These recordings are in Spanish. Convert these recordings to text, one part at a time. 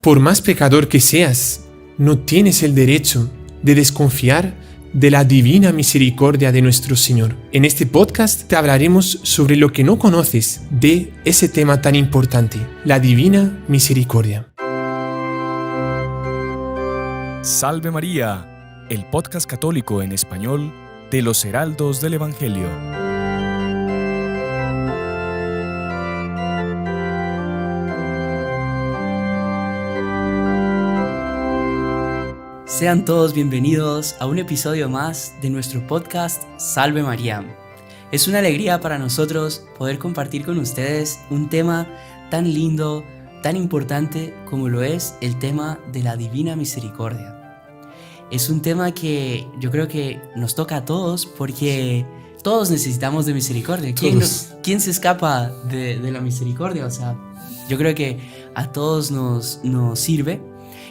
Por más pecador que seas, no tienes el derecho de desconfiar de la divina misericordia de nuestro Señor. En este podcast te hablaremos sobre lo que no conoces de ese tema tan importante, la divina misericordia. Salve María, el podcast católico en español de los Heraldos del Evangelio. Sean todos bienvenidos a un episodio más de nuestro podcast Salve María. Es una alegría para nosotros poder compartir con ustedes un tema tan lindo, tan importante como lo es el tema de la Divina Misericordia. Es un tema que yo creo que nos toca a todos porque todos necesitamos de misericordia. ¿Quién se escapa de la misericordia? O sea, yo creo que a todos nos sirve.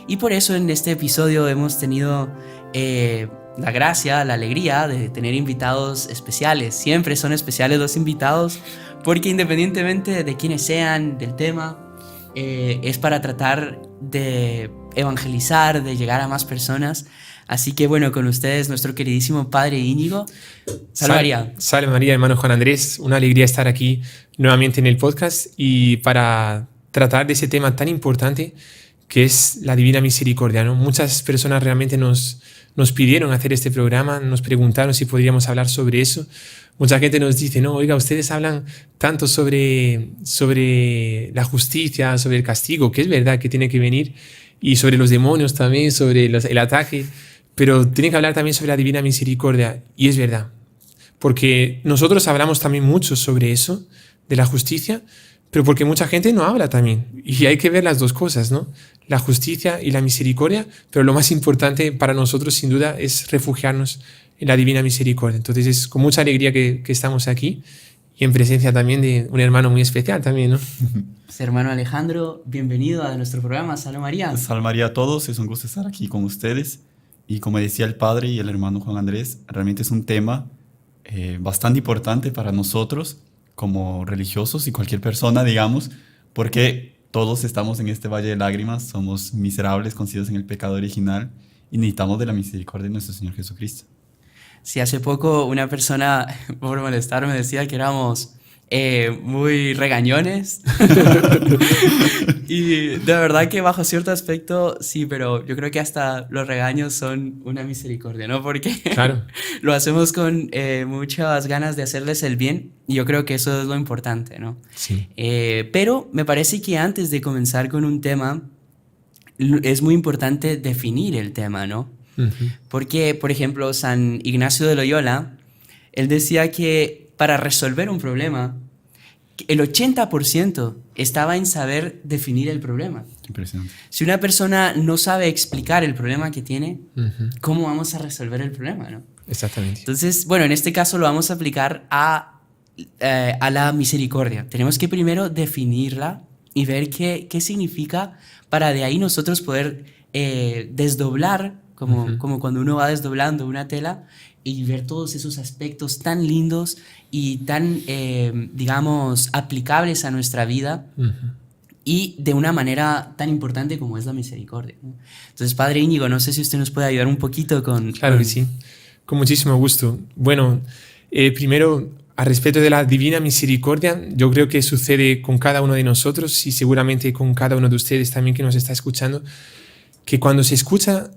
Y por eso en este episodio hemos tenido la gracia, la alegría de tener invitados especiales. Siempre son especiales los invitados porque independientemente de quiénes sean, del tema, es para tratar de evangelizar, de llegar a más personas. Así que bueno, con ustedes nuestro queridísimo Padre Íñigo. Salve María. Salve María, hermano Juan Andrés. Una alegría estar aquí nuevamente en el podcast y para tratar de ese tema tan importante que es la Divina Misericordia, ¿no? Muchas personas realmente nos pidieron hacer este programa, nos preguntaron si podríamos hablar sobre eso. Mucha gente nos dice, no, oiga, ustedes hablan tanto sobre la justicia, sobre el castigo, que es verdad que tiene que venir, y sobre los demonios también, sobre el ataque, pero tienen que hablar también sobre la Divina Misericordia, y es verdad, porque nosotros hablamos también mucho sobre eso, de la justicia, pero porque mucha gente no habla también, y hay que ver las dos cosas, ¿no? La justicia y la misericordia, pero lo más importante para nosotros sin duda es refugiarnos en la Divina Misericordia. Entonces es con mucha alegría que estamos aquí y en presencia también de un hermano muy especial también, ¿no? Hermano Alejandro, bienvenido a nuestro programa Salve María. Salve María a todos, es un gusto estar aquí con ustedes. Y como decía el padre y el hermano Juan Andrés, realmente es un tema bastante importante para nosotros como religiosos y cualquier persona, digamos, porque todos estamos en este valle de lágrimas, somos miserables, conscientes en el pecado original y necesitamos de la misericordia de nuestro Señor Jesucristo. Sí, hace poco una persona, por molestar, me decía que éramos muy regañones. Y de verdad que bajo cierto aspecto, sí, pero yo creo que hasta los regaños son una misericordia, ¿no? Porque Claro. lo hacemos con muchas ganas de hacerles el bien y yo creo que eso es lo importante, ¿no? Sí. Pero me parece que antes de comenzar con un tema, es muy importante definir el tema, ¿no? Uh-huh. Porque, por ejemplo, San Ignacio de Loyola, él decía que para resolver un problema, el 80% estaba en saber definir el problema. Impresionante. Si una persona no sabe explicar el problema que tiene, Uh-huh. ¿cómo vamos a resolver el problema, no? Exactamente. Entonces, bueno, en este caso lo vamos a aplicar a la misericordia. Tenemos que primero definirla y ver qué significa para de ahí nosotros poder desdoblar, como cuando uno va desdoblando una tela y ver todos esos aspectos tan lindos y tan, digamos, aplicables a nuestra vida. Uh-huh. Y de una manera tan importante como es la misericordia, ¿no? Entonces, Padre Íñigo, no sé si usted nos puede ayudar un poquito con... Claro que sí, con muchísimo gusto. Bueno, primero, al respecto de la Divina Misericordia, yo creo que sucede con cada uno de nosotros y seguramente con cada uno de ustedes también que nos está escuchando, que cuando se escuchan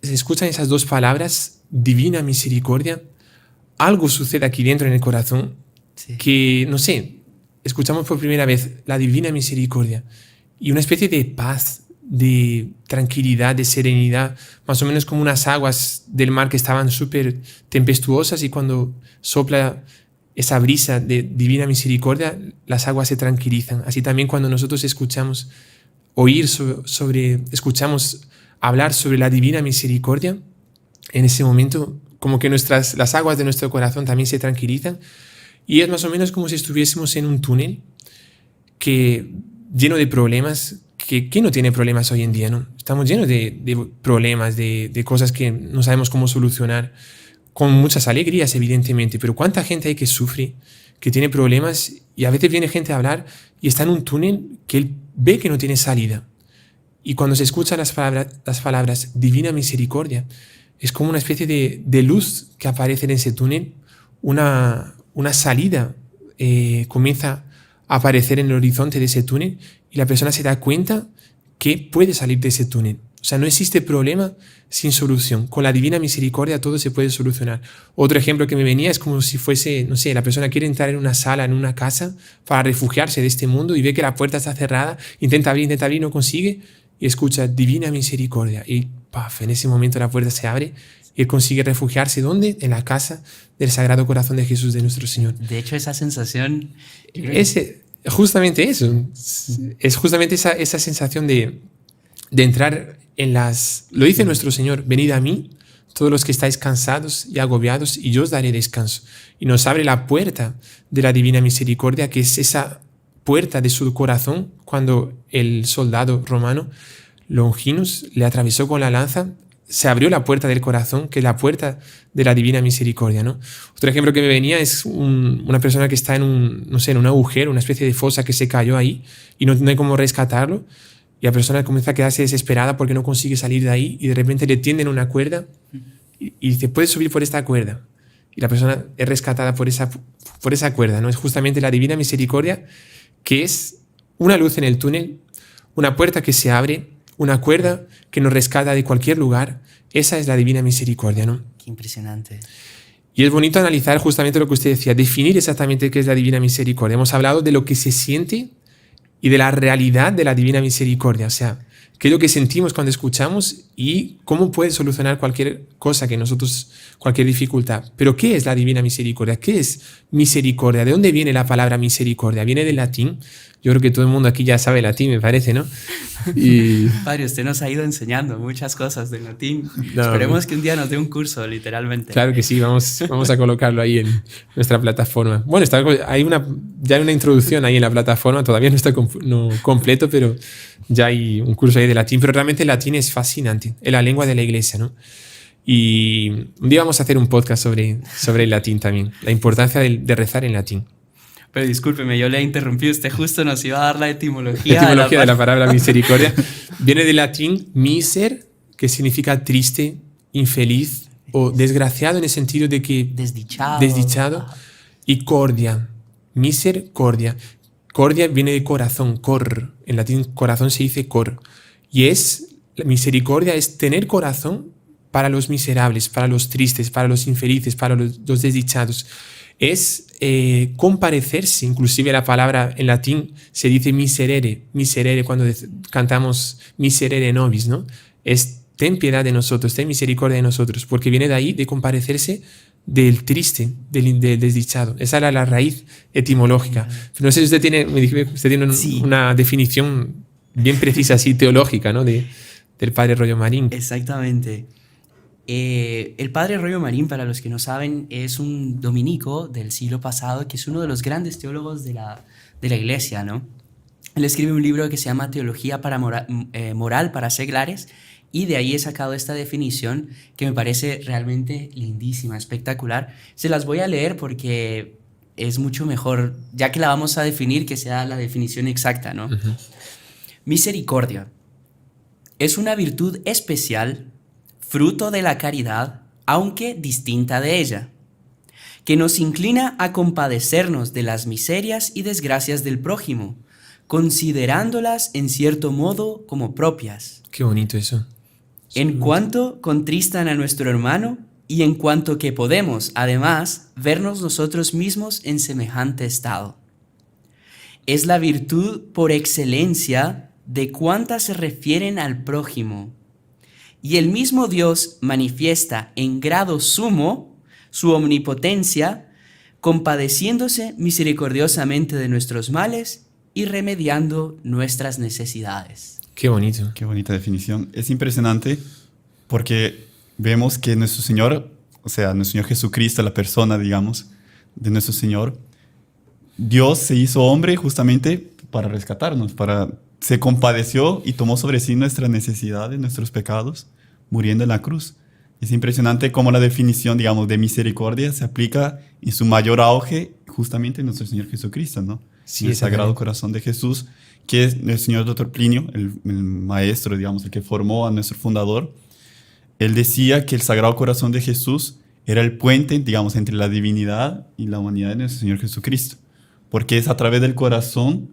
esas dos palabras, Divina Misericordia, algo sucede aquí dentro en el corazón, Sí. que, no sé, escuchamos por primera vez la Divina Misericordia y una especie de paz, de tranquilidad, de serenidad, más o menos como unas aguas del mar que estaban súper tempestuosas y cuando sopla esa brisa de Divina Misericordia, las aguas se tranquilizan. Así también cuando nosotros escuchamos escuchamos hablar sobre la Divina Misericordia, en ese momento como que las aguas de nuestro corazón también se tranquilizan y es más o menos como si estuviésemos en un túnel lleno de problemas. ¿Quién no tiene problemas hoy en día, no? Estamos llenos de problemas, de cosas que no sabemos cómo solucionar, con muchas alegrías evidentemente, pero ¿cuánta gente hay que sufre, que tiene problemas y a veces viene gente a hablar y está en un túnel que él ve que no tiene salida? Y cuando se escuchan las palabras divina misericordia, es como una especie de luz que aparece en ese túnel, una salida comienza a aparecer en el horizonte de ese túnel y la persona se da cuenta que puede salir de ese túnel. O sea, no existe problema sin solución. Con la divina misericordia todo se puede solucionar. Otro ejemplo que me venía es como si fuese, no sé, la persona quiere entrar en una sala, en una casa, para refugiarse de este mundo y ve que la puerta está cerrada, intenta abrir, no consigue y escucha divina misericordia. Y ¡paf! En ese momento la puerta se abre y él consigue refugiarse. ¿Dónde? En la casa del Sagrado Corazón de Jesús de nuestro Señor. De hecho, esa sensación... Justamente eso. Es justamente esa sensación de entrar en las... Lo dice nuestro Señor, venid a mí, todos los que estáis cansados y agobiados, y yo os daré descanso. Y nos abre la puerta de la divina misericordia, que es esa puerta de su corazón, cuando el soldado romano Longinus le atravesó con la lanza, se abrió la puerta del corazón, que es la puerta de la divina misericordia, ¿no? Otro ejemplo que me venía es una persona que está en un agujero, una especie de fosa que se cayó ahí, y no hay cómo rescatarlo. Y la persona comienza a quedarse desesperada porque no consigue salir de ahí y de repente le tienden una cuerda y dice, puedes subir por esta cuerda. Y la persona es rescatada por esa cuerda, ¿no? Es justamente la divina misericordia, que es una luz en el túnel, una puerta que se abre, una cuerda que nos rescata de cualquier lugar. Esa es la divina misericordia, ¿no? Qué impresionante. Y es bonito analizar justamente lo que usted decía, definir exactamente qué es la divina misericordia. Hemos hablado de lo que se siente y de la realidad de la divina misericordia, o sea, qué es lo que sentimos cuando escuchamos y cómo puede solucionar cualquier cosa que nosotros, cualquier dificultad. Pero ¿qué es la divina misericordia? ¿Qué es misericordia? ¿De dónde viene la palabra misericordia? ¿Viene del latín? Yo creo que todo el mundo aquí ya sabe latín, me parece, ¿no? Y... Padre, usted nos ha ido enseñando muchas cosas del latín. No, Esperemos que un día nos dé un curso, literalmente. Claro que sí, vamos a colocarlo ahí en nuestra plataforma. Bueno, hay una introducción ahí en la plataforma, todavía no está completo, pero ya hay un curso ahí de latín. Pero realmente el latín es fascinante, es la lengua de la iglesia, ¿no? Y un día vamos a hacer un podcast sobre el latín también, la importancia de rezar en latín. Pero discúlpeme, yo le interrumpí, usted justo nos iba a dar la etimología, de la palabra misericordia. Viene del latín miser, que significa triste, infeliz o desgraciado en el sentido de que... Desdichado. Y cordia, misericordia. Cordia viene de corazón, cor. En latín corazón se dice cor. Y la misericordia es tener corazón para los miserables, para los tristes, para los infelices, para los desdichados. Es comparecerse, inclusive la palabra en latín se dice miserere cuando cantamos miserere nobis, ¿no? Es ten piedad de nosotros, ten misericordia de nosotros, porque viene de ahí, de comparecerse del triste, del desdichado. Esa era la raíz etimológica. No sé si usted tiene una definición bien precisa, así teológica, ¿no? del padre Royo Marín. Exactamente. El padre Royo Marín, para los que no saben, es un dominico del siglo pasado que es uno de los grandes teólogos de la iglesia, ¿no? Él escribe un libro que se llama Teología Moral para Seglares, y de ahí he sacado esta definición que me parece realmente lindísima, espectacular. Se las voy a leer porque es mucho mejor, ya que la vamos a definir, que sea la definición exacta, ¿no? Uh-huh. Misericordia es una virtud especial, fruto de la caridad, aunque distinta de ella, que nos inclina a compadecernos de las miserias y desgracias del prójimo, considerándolas en cierto modo como propias. Qué bonito eso. En cuanto contristan a nuestro hermano y en cuanto que podemos, además, vernos nosotros mismos en semejante estado. Es la virtud por excelencia de cuantas se refieren al prójimo. Y el mismo Dios manifiesta en grado sumo su omnipotencia, compadeciéndose misericordiosamente de nuestros males y remediando nuestras necesidades. Qué bonito. Qué bonita definición. Es impresionante porque vemos que nuestro Señor, o sea, nuestro Señor Jesucristo, la persona, digamos, de nuestro Señor, Dios se hizo hombre justamente para rescatarnos, se compadeció y tomó sobre sí nuestras necesidades, nuestros pecados, muriendo en la cruz. Es impresionante cómo la definición, digamos, de misericordia se aplica en su mayor auge justamente en nuestro Señor Jesucristo, ¿no? Sí, en el Sagrado Corazón de Jesús, que es el señor Dr. Plinio, el maestro, digamos, el que formó a nuestro fundador. Él decía que el Sagrado Corazón de Jesús era el puente, digamos, entre la divinidad y la humanidad de nuestro Señor Jesucristo, porque es a través del corazón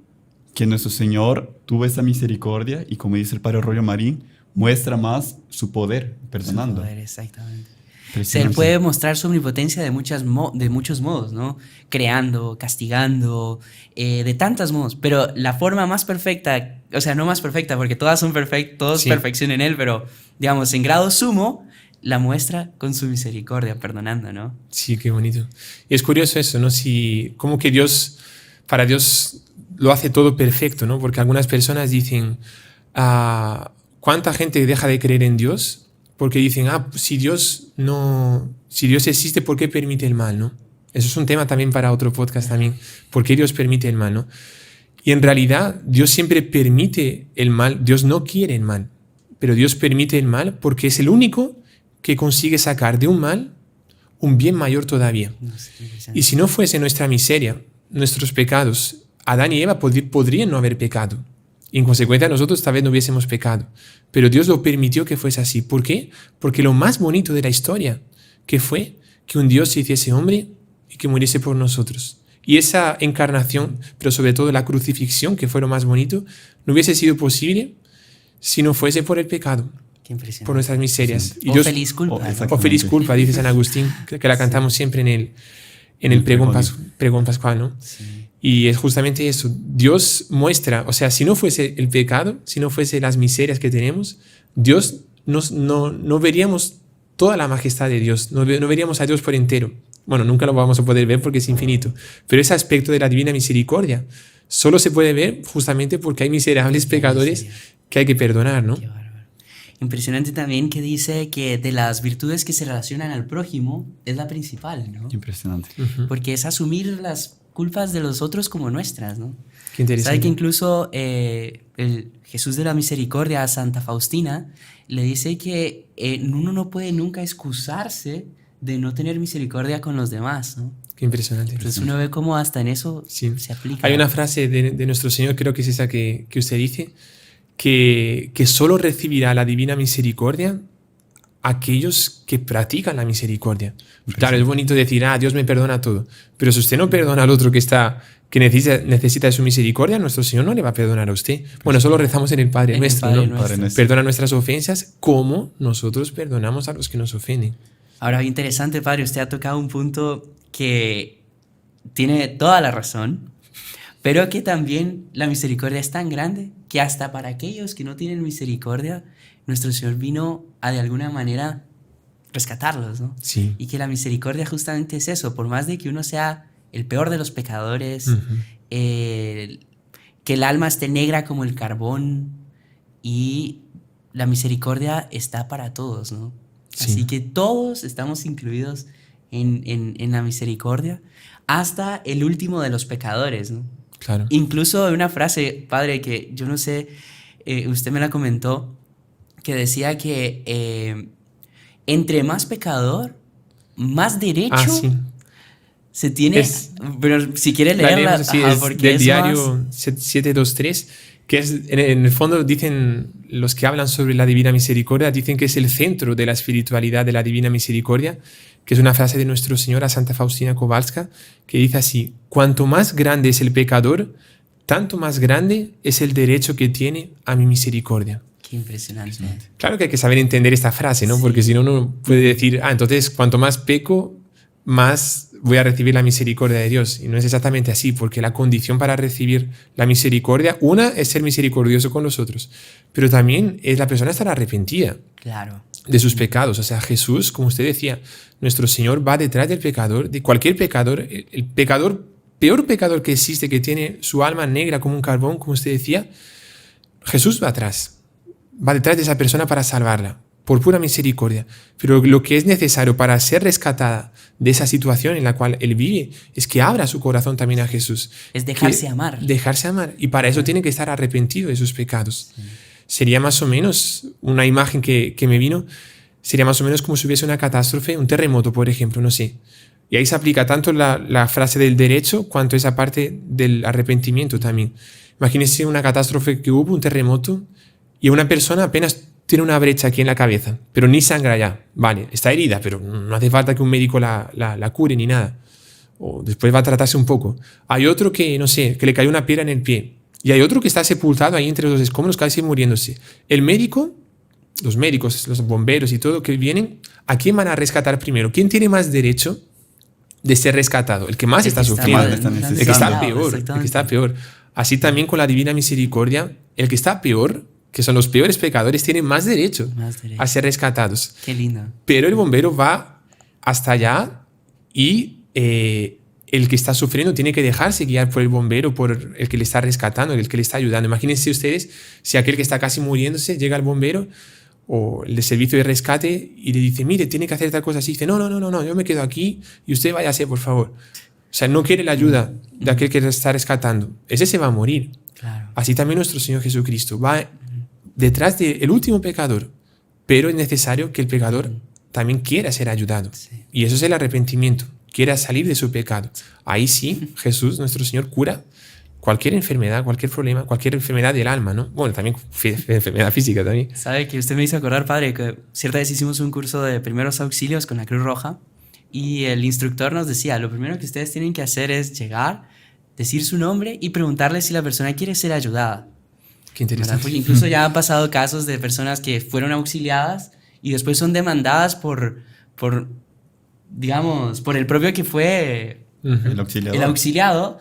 que nuestro Señor tuvo esa misericordia y, como dice el Padre Rollo Marín, muestra más su poder, perdonando. Su poder, exactamente. O sea, él puede mostrar su omnipotencia de muchos modos, ¿no? Creando, castigando, de tantos modos. Pero la forma más perfecta, o sea, no más perfecta, porque todas son todos Sí. perfección en él, pero, digamos, en grado sumo, la muestra con su misericordia, perdonando, ¿no? Sí, qué bonito. Y es curioso eso, ¿no? Como que Dios, para Dios lo hace todo perfecto, ¿no? Porque algunas personas dicen, ¿cuánta gente deja de creer en Dios? Porque dicen, si Dios existe, ¿por qué permite el mal, no? Eso es un tema también para otro podcast también. ¿Por qué Dios permite el mal, no? Y en realidad, Dios siempre permite el mal. Dios no quiere el mal, pero Dios permite el mal porque es el único que consigue sacar de un mal un bien mayor todavía. No sé, interesante. Y si no fuese nuestra miseria, nuestros pecados, Adán y Eva podrían no haber pecado. Y en consecuencia nosotros tal vez no hubiésemos pecado. Pero Dios lo permitió que fuese así. ¿Por qué? Porque lo más bonito de la historia, que fue que un Dios se hiciese hombre y que muriese por nosotros. Y esa encarnación, pero sobre todo la crucifixión, que fue lo más bonito, no hubiese sido posible si no fuese por el pecado, Qué impresionante. por nuestras miserias. Y O Dios, feliz culpa. o ¿no? exacto. o feliz culpa, dice San Agustín, que la cantamos siempre en el pregón pascual, ¿no? Sí. Y es justamente eso. Dios muestra, o sea, si no fuese el pecado, si no fuese las miserias que tenemos, Dios no veríamos toda la majestad de Dios, no veríamos a Dios por entero. Bueno, nunca lo vamos a poder ver porque es infinito, pero ese aspecto de la divina misericordia solo se puede ver justamente porque hay miserables pecadores que hay que perdonar, ¿no? Qué bárbaro. Impresionante también que dice que de las virtudes que se relacionan al prójimo es la principal, ¿no? Impresionante. Porque es asumir las culpas de los otros como nuestras, ¿no? Qué interesante. ¿Sabe que incluso el Jesús de la Misericordia a Santa Faustina le dice que uno no puede nunca excusarse de no tener misericordia con los demás, ¿no? Qué impresionante. Entonces uno ve cómo hasta en eso Sí. se aplica. Hay una frase de nuestro Señor, creo que es esa que usted dice, que solo recibirá la divina misericordia aquellos que practican la misericordia. Claro, es bonito decir, Dios me perdona todo, pero si usted no perdona al otro que necesita de su misericordia, nuestro Señor no le va a perdonar a usted. Bueno, solo rezamos en el Padre En el Nuestro, Padre ¿no? Nuestro. Nuestro. Perdona nuestras ofensas como nosotros perdonamos a los que nos ofenden. Ahora, interesante, padre, usted ha tocado un punto que tiene toda la razón, pero que también la misericordia es tan grande que hasta para aquellos que no tienen misericordia, nuestro Señor vino a de alguna manera rescatarlos, ¿no? Sí. Y que la misericordia justamente es eso, por más de que uno sea el peor de los pecadores, que el alma esté negra como el carbón, y la misericordia está para todos, ¿no? Sí. Así que todos estamos incluidos en la misericordia, hasta el último de los pecadores, ¿no? Claro. Incluso hay una frase, padre, que yo no sé, usted me la comentó, que decía que entre más pecador, más derecho Sí. se tiene. Pero si quiere La leerla, leemos, sí, ajá, es porque del es diario más- 723, que es, en el fondo dicen los que hablan sobre la Divina Misericordia, dicen que es el centro de la espiritualidad de la Divina Misericordia, que es una frase de nuestro Señor a Santa Faustina Kowalska, que dice así: cuanto más grande es el pecador, tanto más grande es el derecho que tiene a mi misericordia. Qué impresionante. Claro que hay que saber entender esta frase, ¿no? Sí. Porque si no, uno puede decir, entonces cuanto más peco, más voy a recibir la misericordia de Dios. Y no es exactamente así, porque la condición para recibir la misericordia, una es ser misericordioso con los otros, pero también es la persona estar arrepentida Claro. de sus pecados. O sea, Jesús, como usted decía, nuestro Señor va detrás del pecador, de cualquier pecador, el pecador, peor pecador que existe, que tiene su alma negra como un carbón, como usted decía, Jesús va atrás, va detrás de esa persona para salvarla, por pura misericordia. Pero lo que es necesario para ser rescatada de esa situación en la cual él vive es que abra su corazón también a Jesús. Es dejarse Que- amar. Dejarse amar. Y para eso tiene que estar arrepentido de sus pecados. Sería más o menos una imagen que me vino, sería más o menos como si hubiese una catástrofe, un terremoto, por ejemplo, no sé. Y ahí se aplica tanto la frase del derecho cuanto esa parte del arrepentimiento también. Imagínense una catástrofe que hubo, un terremoto, y una persona apenas tiene una brecha aquí en la cabeza, pero ni sangra ya. Vale, está herida, pero no hace falta que un médico la cure ni nada. O después va a tratarse un poco. Hay otro que, no sé, que le cayó una piedra en el pie. Y hay otro que está sepultado ahí entre los escombros casi muriéndose. El médico, los médicos, los bomberos y todo que vienen, ¿a quién van a rescatar primero? ¿Quién tiene más derecho de ser rescatado? El que más está sufriendo. El que está peor. El que está peor. Así también con la divina misericordia, el que está peor, que son los peores pecadores, tienen más derecho a ser rescatados. Qué lindo. Pero el bombero va hasta allá y el que está sufriendo tiene que dejarse guiar por el bombero, por el que le está rescatando, el que le está ayudando. Imagínense ustedes si aquel que está casi muriéndose llega al bombero o el de servicio de rescate y le dice, mire, tiene que hacer tal cosa así. Dice, no, yo me quedo aquí y usted váyase, por favor. O sea, no quiere la ayuda de aquel que le está rescatando. Ese se va a morir. Claro. Así también nuestro Señor Jesucristo va detrás del último pecador, pero es necesario que el pecador también quiera ser ayudado. Sí. Y eso es el arrepentimiento, quiera salir de su pecado. Ahí sí, Jesús, nuestro Señor, cura cualquier enfermedad, cualquier problema, cualquier enfermedad del alma, ¿no? Bueno, también enfermedad física también. Sabe que usted me hizo acordar, padre, que cierta vez hicimos un curso de primeros auxilios con la Cruz Roja y el instructor nos decía, lo primero que ustedes tienen que hacer es llegar, decir su nombre y preguntarle si la persona quiere ser ayudada. Qué interesante. Porque incluso ya han pasado casos de personas que fueron auxiliadas y después son demandadas por digamos, por el propio que fue El auxiliador. el auxiliado,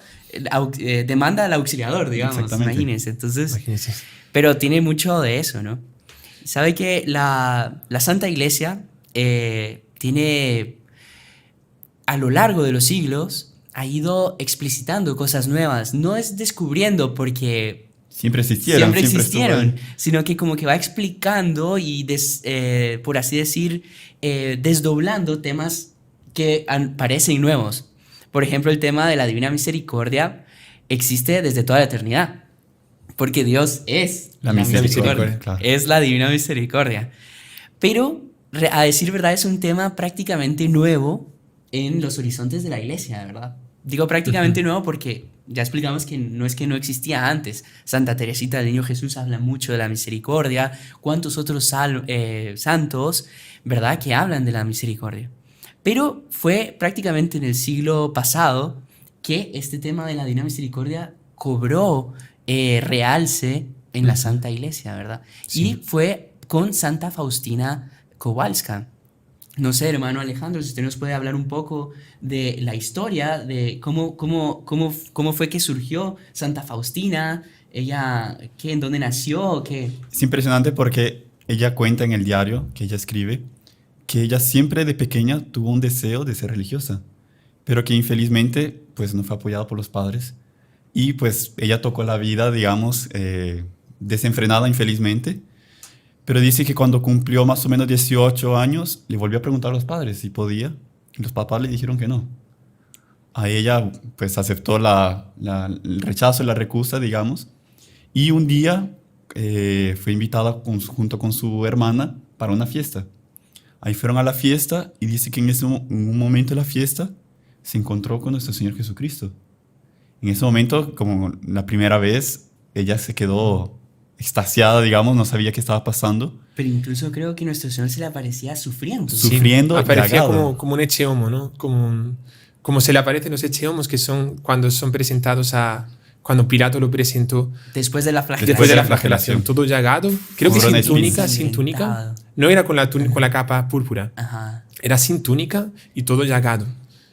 demanda al auxiliador, digamos, Exactamente. imagínense. Entonces, Imagínense. pero tiene mucho de eso, ¿no? Sabe que la Santa Iglesia tiene, a lo largo de los siglos, ha ido explicitando cosas nuevas. No es descubriendo porque Siempre existieron. siempre estuvo existieron, ahí. sino que como que va explicando y, por así decir, desdoblando temas que parecen nuevos. Por ejemplo, el tema de la Divina Misericordia existe desde toda la eternidad, porque Dios es La misericordia, claro. es la Divina Misericordia. Pero, a decir verdad, es un tema prácticamente nuevo en los horizontes de la Iglesia, de verdad. Digo prácticamente nuevo porque ya explicamos que no es que no existía antes. Santa Teresita del Niño Jesús habla mucho de la misericordia. ¿Cuántos otros santos, verdad, que hablan de la misericordia? Pero fue prácticamente en el siglo pasado que este tema de la Divina Misericordia cobró realce en la Santa Iglesia, ¿verdad? Sí. Y fue con Santa Faustina Kowalska. No sé, hermano Alejandro, si usted nos puede hablar un poco de la historia, de cómo fue que surgió Santa Faustina, ella, ¿en dónde nació? ¿Qué? Es impresionante porque ella cuenta en el diario que ella escribe que ella siempre de pequeña tuvo un deseo de ser religiosa, pero que infelizmente pues no fue apoyada por los padres y pues ella tocó la vida, digamos, desenfrenada infelizmente. Pero dice que cuando cumplió más o menos 18 años, le volvió a preguntar a los padres si podía. Y los papás le dijeron que no. A ella, pues, aceptó el rechazo y la recusa, digamos. Y un día fue invitada junto con su hermana para una fiesta. Ahí fueron a la fiesta y dice que en un momento de la fiesta se encontró con nuestro Señor Jesucristo. En ese momento, como la primera vez, ella se quedó extasiada, digamos, no sabía qué estaba pasando. Pero incluso creo que nuestro Señor se le aparecía sufriendo. Sufriendo, aparecía llagado. como un echeomo, ¿no? Como se le aparecen los echehomos que son cuando son presentados cuando Pilato lo presentó Después de la flagelación. después de la flagelación, todo llagado, creo que Corona de sin túnica, Ensangrentado. no era con la capa púrpura, Ajá, era sin túnica y todo llagado,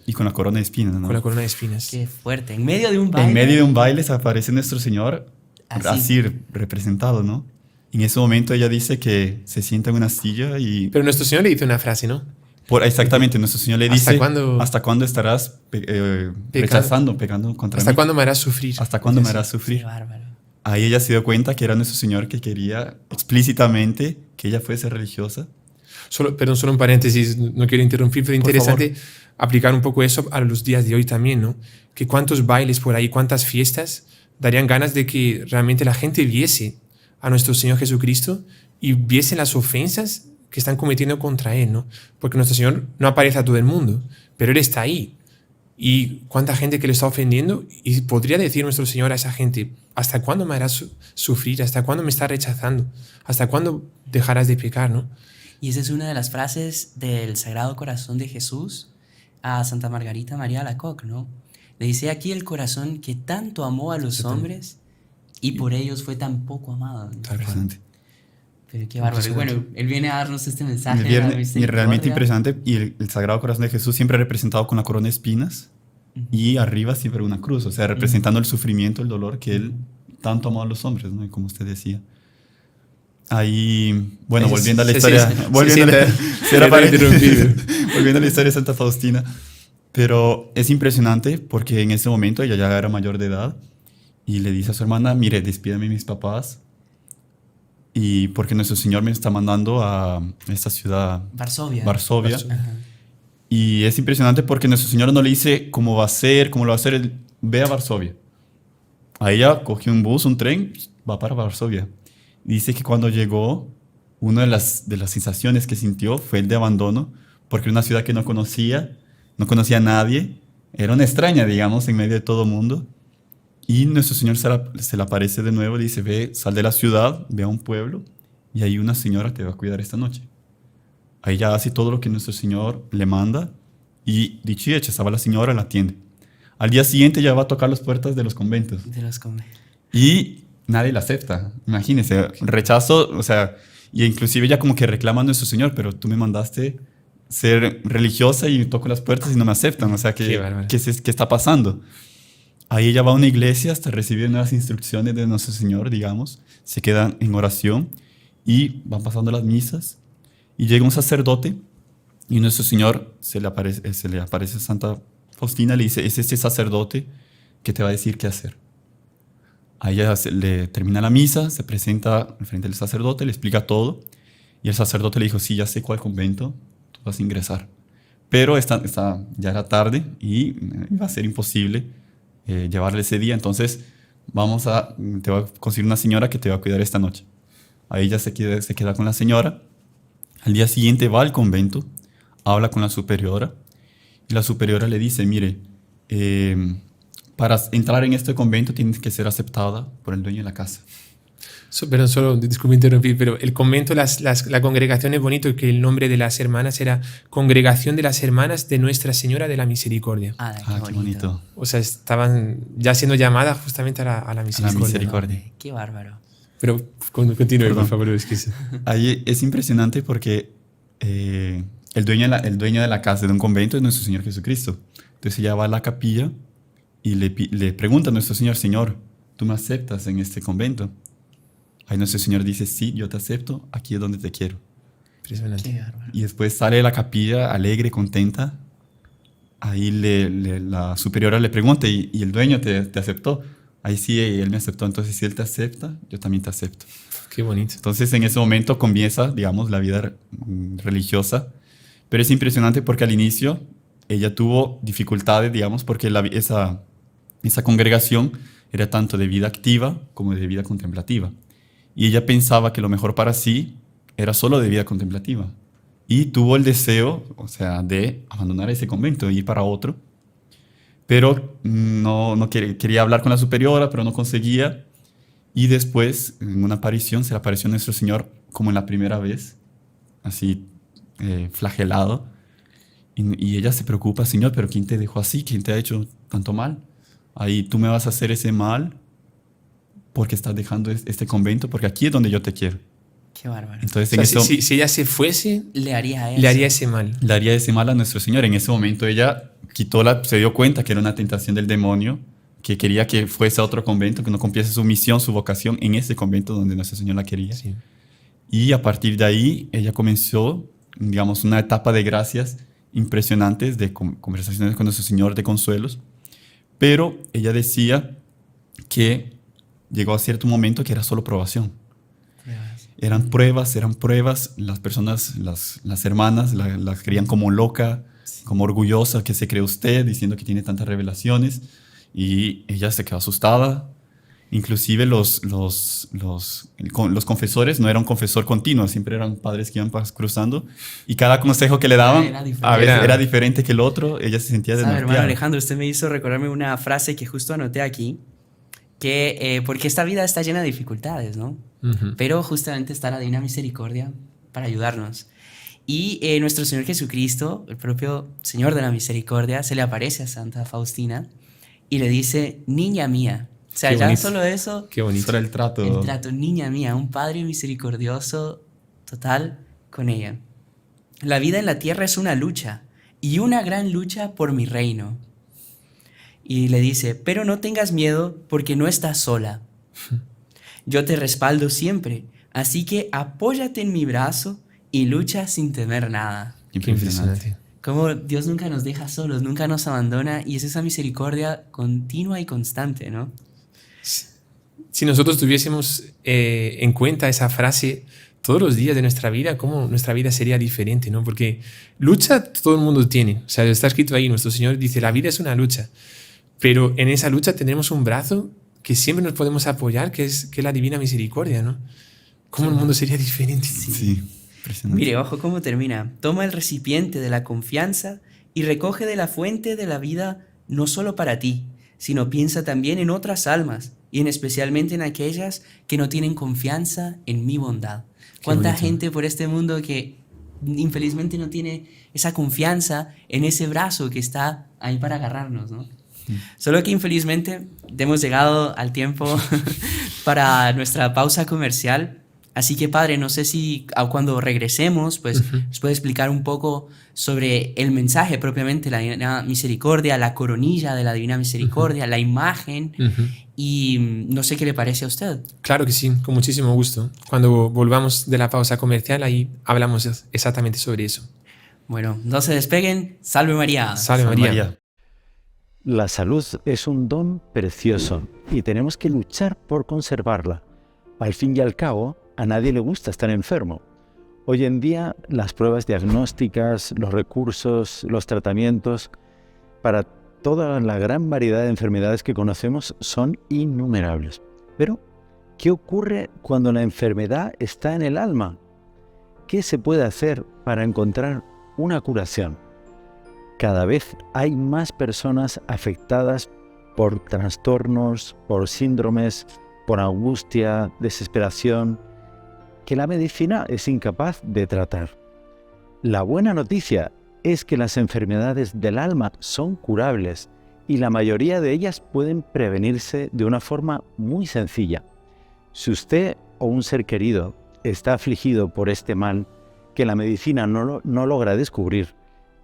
Y con la corona de espinas, ¿no? con la corona de espinas. qué fuerte. En medio de un baile. En medio de un baile se aparece nuestro Señor Así. así representado, ¿no? En ese momento ella dice que se sienta en una silla y... Pero nuestro Señor le dice una frase, ¿no? Exactamente, nuestro Señor le ¿Hasta dice... cuándo- ¿Hasta cuándo estarás rechazando, pegando contra ¿Hasta mí? cuándo me harás sufrir? ¿Hasta cuándo me harás Qué sufrir? bárbaro. Ahí ella se dio cuenta que era nuestro Señor que quería explícitamente que ella fuese religiosa. Solo un paréntesis, no quiero interrumpir, pero Por interesante aplicar un poco eso a los días de hoy también, ¿no? Que cuántos bailes por ahí, cuántas fiestas darían ganas de que realmente la gente viese a nuestro Señor Jesucristo y viese las ofensas que están cometiendo contra Él, ¿no? Porque nuestro Señor no aparece a todo el mundo, pero Él está ahí. Y cuánta gente que le está ofendiendo, y podría decir nuestro Señor a esa gente, ¿hasta cuándo me harás sufrir? ¿Hasta cuándo me estás rechazando? ¿Hasta cuándo dejarás de pecar, no? Y esa es una de las frases del Sagrado Corazón de Jesús a Santa Margarita María Alacoque, ¿no? Le dice: aquí el corazón que tanto amó a los hombres y por ellos fue tan poco amado, ¿no? Impresionante. Pero qué bárbaro. Y bueno, él viene a darnos este mensaje. Y realmente impresionante. Y el Sagrado Corazón de Jesús siempre representado con la corona de espinas y arriba siempre una cruz, o sea, representando el sufrimiento, el dolor que él tanto amó a los hombres, ¿no? Y como usted decía. Ahí, bueno, volviendo a la historia, volviendo a la historia de Santa Faustina, pero es impresionante porque en ese momento ella ya era mayor de edad y le dice a su hermana: mire, despídame de mis papás, y porque nuestro Señor me está mandando a esta ciudad, Varsovia. Ajá. Y es impresionante porque nuestro Señor no le dice cómo va a ser, cómo lo va a hacer, él ve a Varsovia. A ella cogió un bus, un tren, va para Varsovia. Dice que cuando llegó, una de las sensaciones que sintió fue el de abandono, porque era una ciudad que no conocía a nadie, era una extraña, digamos, en medio de todo el mundo. Y nuestro Señor se le aparece de nuevo y dice: ve, sal de la ciudad, ve a un pueblo, y ahí una señora te va a cuidar esta noche. Ahí ella hace todo lo que nuestro Señor le manda, y dicho y hecho, estaba la señora, la atiende. Al día siguiente ya va a tocar las puertas de los conventos. Y nadie la acepta. Imagínense, rechazo, o sea, y inclusive ella como que reclama a nuestro Señor: pero tú me mandaste ser religiosa y toco las puertas y no me aceptan. O sea, ¿qué está pasando? Ahí ella va a una iglesia hasta recibir nuevas instrucciones de nuestro Señor, digamos. Se quedan en oración y van pasando las misas. Y llega un sacerdote y nuestro Señor se le aparece a Santa Faustina y le dice: es este sacerdote que te va a decir qué hacer. A ella le termina la misa, se presenta frente al sacerdote, le explica todo. Y el sacerdote le dijo: sí, ya sé cuál convento tú vas a ingresar. Pero ya era tarde y va a ser imposible llevarle ese día. Entonces te voy a conseguir una señora que te va a cuidar esta noche. Ahí ella se queda con la señora. Al día siguiente va al convento, habla con la superiora. Y la superiora le dice: mire, para entrar en este convento tienes que ser aceptada por el dueño de la casa. Pero solo, disculpe interrumpir, pero el convento, la congregación, es bonito que el nombre de las hermanas era Congregación de las Hermanas de Nuestra Señora de la Misericordia. Qué bonito. O sea, estaban ya siendo llamadas justamente a la misericordia. Qué bárbaro. Pero continúe, por favor. Ahí es impresionante porque el dueño de la casa de un convento es nuestro Señor Jesucristo. Entonces ella va a la capilla y le pregunta a nuestro Señor: Señor, ¿tú me aceptas en este convento? Ahí nuestro Señor dice: sí, yo te acepto, aquí es donde te quiero. Impresionante. Y después sale de la capilla alegre, contenta. Ahí la superiora le pregunta: ¿y el dueño te aceptó? Ahí sí, él me aceptó. Entonces, si él te acepta, yo también te acepto. Qué bonito. Entonces, en ese momento comienza, digamos, la vida religiosa. Pero es impresionante porque al inicio ella tuvo dificultades, digamos, porque esa congregación era tanto de vida activa como de vida contemplativa. Y ella pensaba que lo mejor para sí era solo de vida contemplativa. Y tuvo el deseo, o sea, de abandonar ese convento e ir para otro. Pero no quería hablar con la superiora, pero no conseguía. Y después, en una aparición, se le apareció nuestro Señor como en la primera vez, así flagelado. Y ella se preocupa: Señor, ¿pero quién te dejó así? ¿Quién te ha hecho tanto mal? Ahí tú me vas a hacer ese mal porque estás dejando este convento, porque aquí es donde yo te quiero. Qué bárbaro. Entonces, si ella se fuese, le haría ese mal. Le haría ese mal a nuestro Señor. En ese momento ella se dio cuenta que era una tentación del demonio, que quería que fuese a otro convento, que no cumpliese su misión, su vocación en ese convento donde nuestro Señor la quería. Sí. Y a partir de ahí ella comenzó, digamos, una etapa de gracias impresionantes, de conversaciones con nuestro Señor, de consuelos. Pero ella decía que llegó a cierto momento que era solo probación. Eran pruebas. Las personas, las hermanas, la querían como loca, como orgullosa, que se cree usted, diciendo que tiene tantas revelaciones. Y ella se quedó asustada. Inclusive los confesores no era un confesor continuo, siempre eran padres que iban cruzando. Y cada consejo que le daban a veces era diferente que el otro. Ella se sentía desnorteada. Hermano Alejandro, usted me hizo recordarme una frase que justo anoté aquí, porque esta vida está llena de dificultades, ¿no? Ujú. Pero justamente está la Divina Misericordia para ayudarnos. Y nuestro Señor Jesucristo, el propio Señor de la Misericordia, se le aparece a Santa Faustina y le dice, niña mía. O sea, Qué ya bonito. solo eso, Qué bonito. Eso era el trato. el trato, niña mía, un Padre misericordioso total con ella. La vida en la tierra es una lucha, y una gran lucha por mi reino. Y le dice, pero no tengas miedo porque no estás sola. Yo te respaldo siempre, así que apóyate en mi brazo y lucha sin temer nada. Qué impresionante. Como Dios nunca nos deja solos, nunca nos abandona, y es esa misericordia continua y constante, ¿no? Si nosotros tuviésemos en cuenta esa frase todos los días de nuestra vida, cómo nuestra vida sería diferente, ¿no? Porque lucha todo el mundo tiene. O sea, está escrito ahí, nuestro Señor dice, la vida es una lucha. Pero en esa lucha tendremos un brazo que siempre nos podemos apoyar, que es la divina misericordia, ¿no? ¿Cómo el mundo sería diferente? Sí, impresionante. Mire, ojo cómo termina. Toma el recipiente de la confianza y recoge de la fuente de la vida no solo para ti, sino piensa también en otras almas y en especialmente en aquellas que no tienen confianza en mi bondad. ¿Cuánta bonito. gente por este mundo que infelizmente no tiene esa confianza en ese brazo que está ahí para agarrarnos, ¿no? Solo que infelizmente hemos llegado al tiempo para nuestra pausa comercial. Así que, Padre, no sé si cuando regresemos, pues nos puede explicar un poco sobre el mensaje propiamente, la Divina Misericordia, la coronilla de la Divina Misericordia, la imagen, Ujú. y no sé qué le parece a usted. Claro que sí, con muchísimo gusto. Cuando volvamos de la pausa comercial, ahí hablamos exactamente sobre eso. Bueno, no se despeguen. ¡Salve María! Salve San María. La salud es un don precioso y tenemos que luchar por conservarla. Al fin y al cabo, a nadie le gusta estar enfermo. Hoy en día, las pruebas diagnósticas, los recursos, los tratamientos para toda la gran variedad de enfermedades que conocemos son innumerables. Pero, ¿qué ocurre cuando la enfermedad está en el alma? ¿Qué se puede hacer para encontrar una curación? Cada vez hay más personas afectadas por trastornos, por síndromes, por angustia, desesperación, que la medicina es incapaz de tratar. La buena noticia es que las enfermedades del alma son curables y la mayoría de ellas pueden prevenirse de una forma muy sencilla. Si usted o un ser querido está afligido por este mal que la medicina no logra descubrir,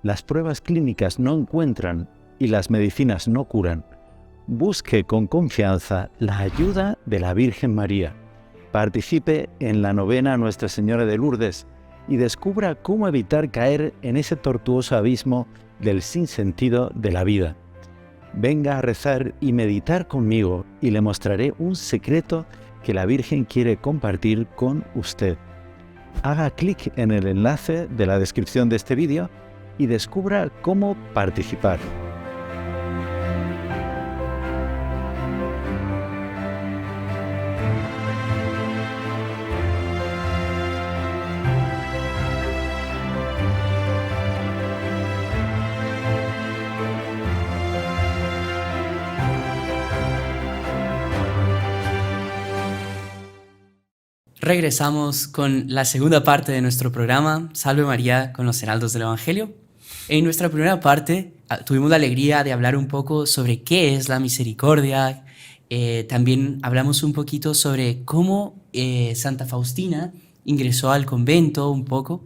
las pruebas clínicas no encuentran y las medicinas no curan, busque con confianza la ayuda de la Virgen María. Participe en la novena a Nuestra Señora de Lourdes y descubra cómo evitar caer en ese tortuoso abismo del sinsentido de la vida. Venga a rezar y meditar conmigo y le mostraré un secreto que la Virgen quiere compartir con usted. Haga clic en el enlace de la descripción de este vídeo y descubra cómo participar. Regresamos con la segunda parte de nuestro programa, Salve María con los Heraldos del Evangelio. En nuestra primera parte tuvimos la alegría de hablar un poco sobre qué es la misericordia. También hablamos un poquito sobre cómo Santa Faustina ingresó al convento un poco.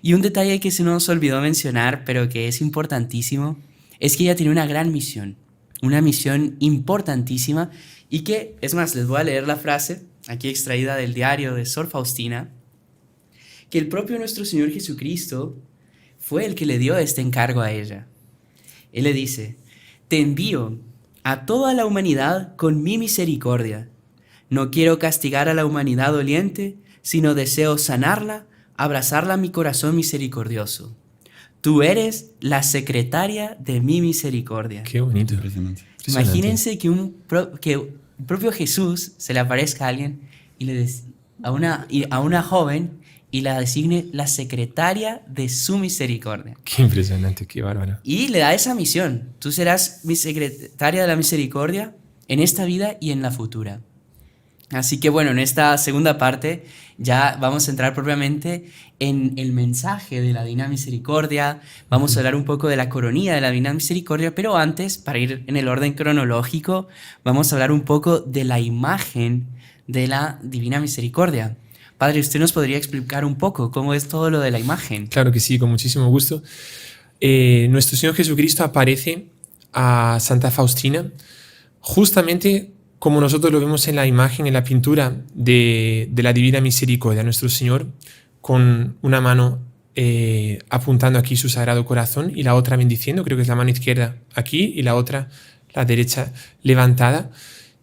Y un detalle que se nos olvidó mencionar, pero que es importantísimo, es que ella tiene una gran misión, una misión importantísima, y que, es más, les voy a leer la frase aquí extraída del diario de Sor Faustina, que el propio nuestro Señor Jesucristo fue el que le dio este encargo a ella. Él le dice: te envío a toda la humanidad con mi misericordia. No quiero castigar a la humanidad doliente, sino deseo sanarla, abrazarla a mi corazón misericordioso. Tú eres la secretaria de mi misericordia. Qué bonito. Impresionante. Imagínense que el propio Jesús se le aparezca a alguien y a una joven y la designe la secretaria de su misericordia. Qué impresionante, qué bárbaro. Y le da esa misión. Tú serás mi secretaria de la misericordia en esta vida y en la futura. Así que bueno, en esta segunda parte ya vamos a entrar propiamente en el mensaje de la Divina Misericordia, vamos a hablar un poco de la coronilla de la Divina Misericordia, pero antes, para ir en el orden cronológico, vamos a hablar un poco de la imagen de la Divina Misericordia. Padre, ¿usted nos podría explicar un poco cómo es todo lo de la imagen? Claro que sí, con muchísimo gusto. Nuestro Señor Jesucristo aparece a Santa Faustina justamente como nosotros lo vemos en la imagen, en la pintura de la Divina Misericordia, nuestro Señor con una mano apuntando aquí su Sagrado Corazón y la otra bendiciendo, creo que es la mano izquierda aquí y la otra, la derecha, levantada,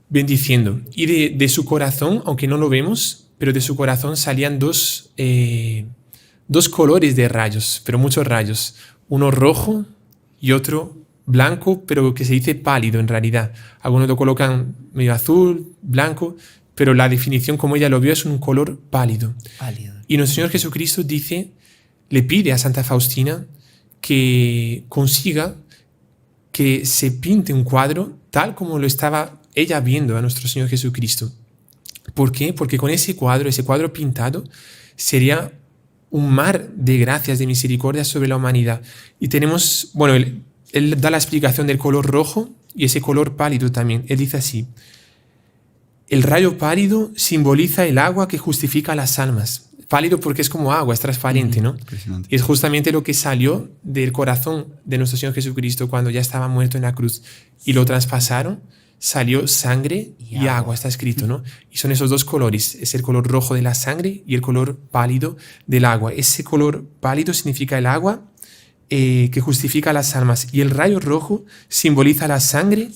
bendiciendo. Y de su corazón, aunque no lo vemos, pero de su corazón salían dos colores de rayos, pero muchos rayos, uno rojo y otro blanco, pero que se dice pálido en realidad. Algunos lo colocan medio azul, blanco, pero la definición como ella lo vio es un color pálido. Y nuestro Señor Jesucristo le pide a Santa Faustina que consiga que se pinte un cuadro tal como lo estaba ella viendo a nuestro Señor Jesucristo. ¿Por qué? Porque con ese cuadro pintado, sería un mar de gracias, de misericordia sobre la humanidad. Y tenemos, bueno, él da la explicación del color rojo y ese color pálido también. Él dice así: el rayo pálido simboliza el agua que justifica las almas. Pálido porque es como agua, es transparente, ¿no? Y es justamente lo que salió del corazón de nuestro Señor Jesucristo cuando ya estaba muerto en la cruz y lo traspasaron. Salió sangre y agua, está escrito, ¿no? Y son esos dos colores, es el color rojo de la sangre y el color pálido del agua. Ese color pálido significa el agua que justifica las almas, y el rayo rojo simboliza la sangre,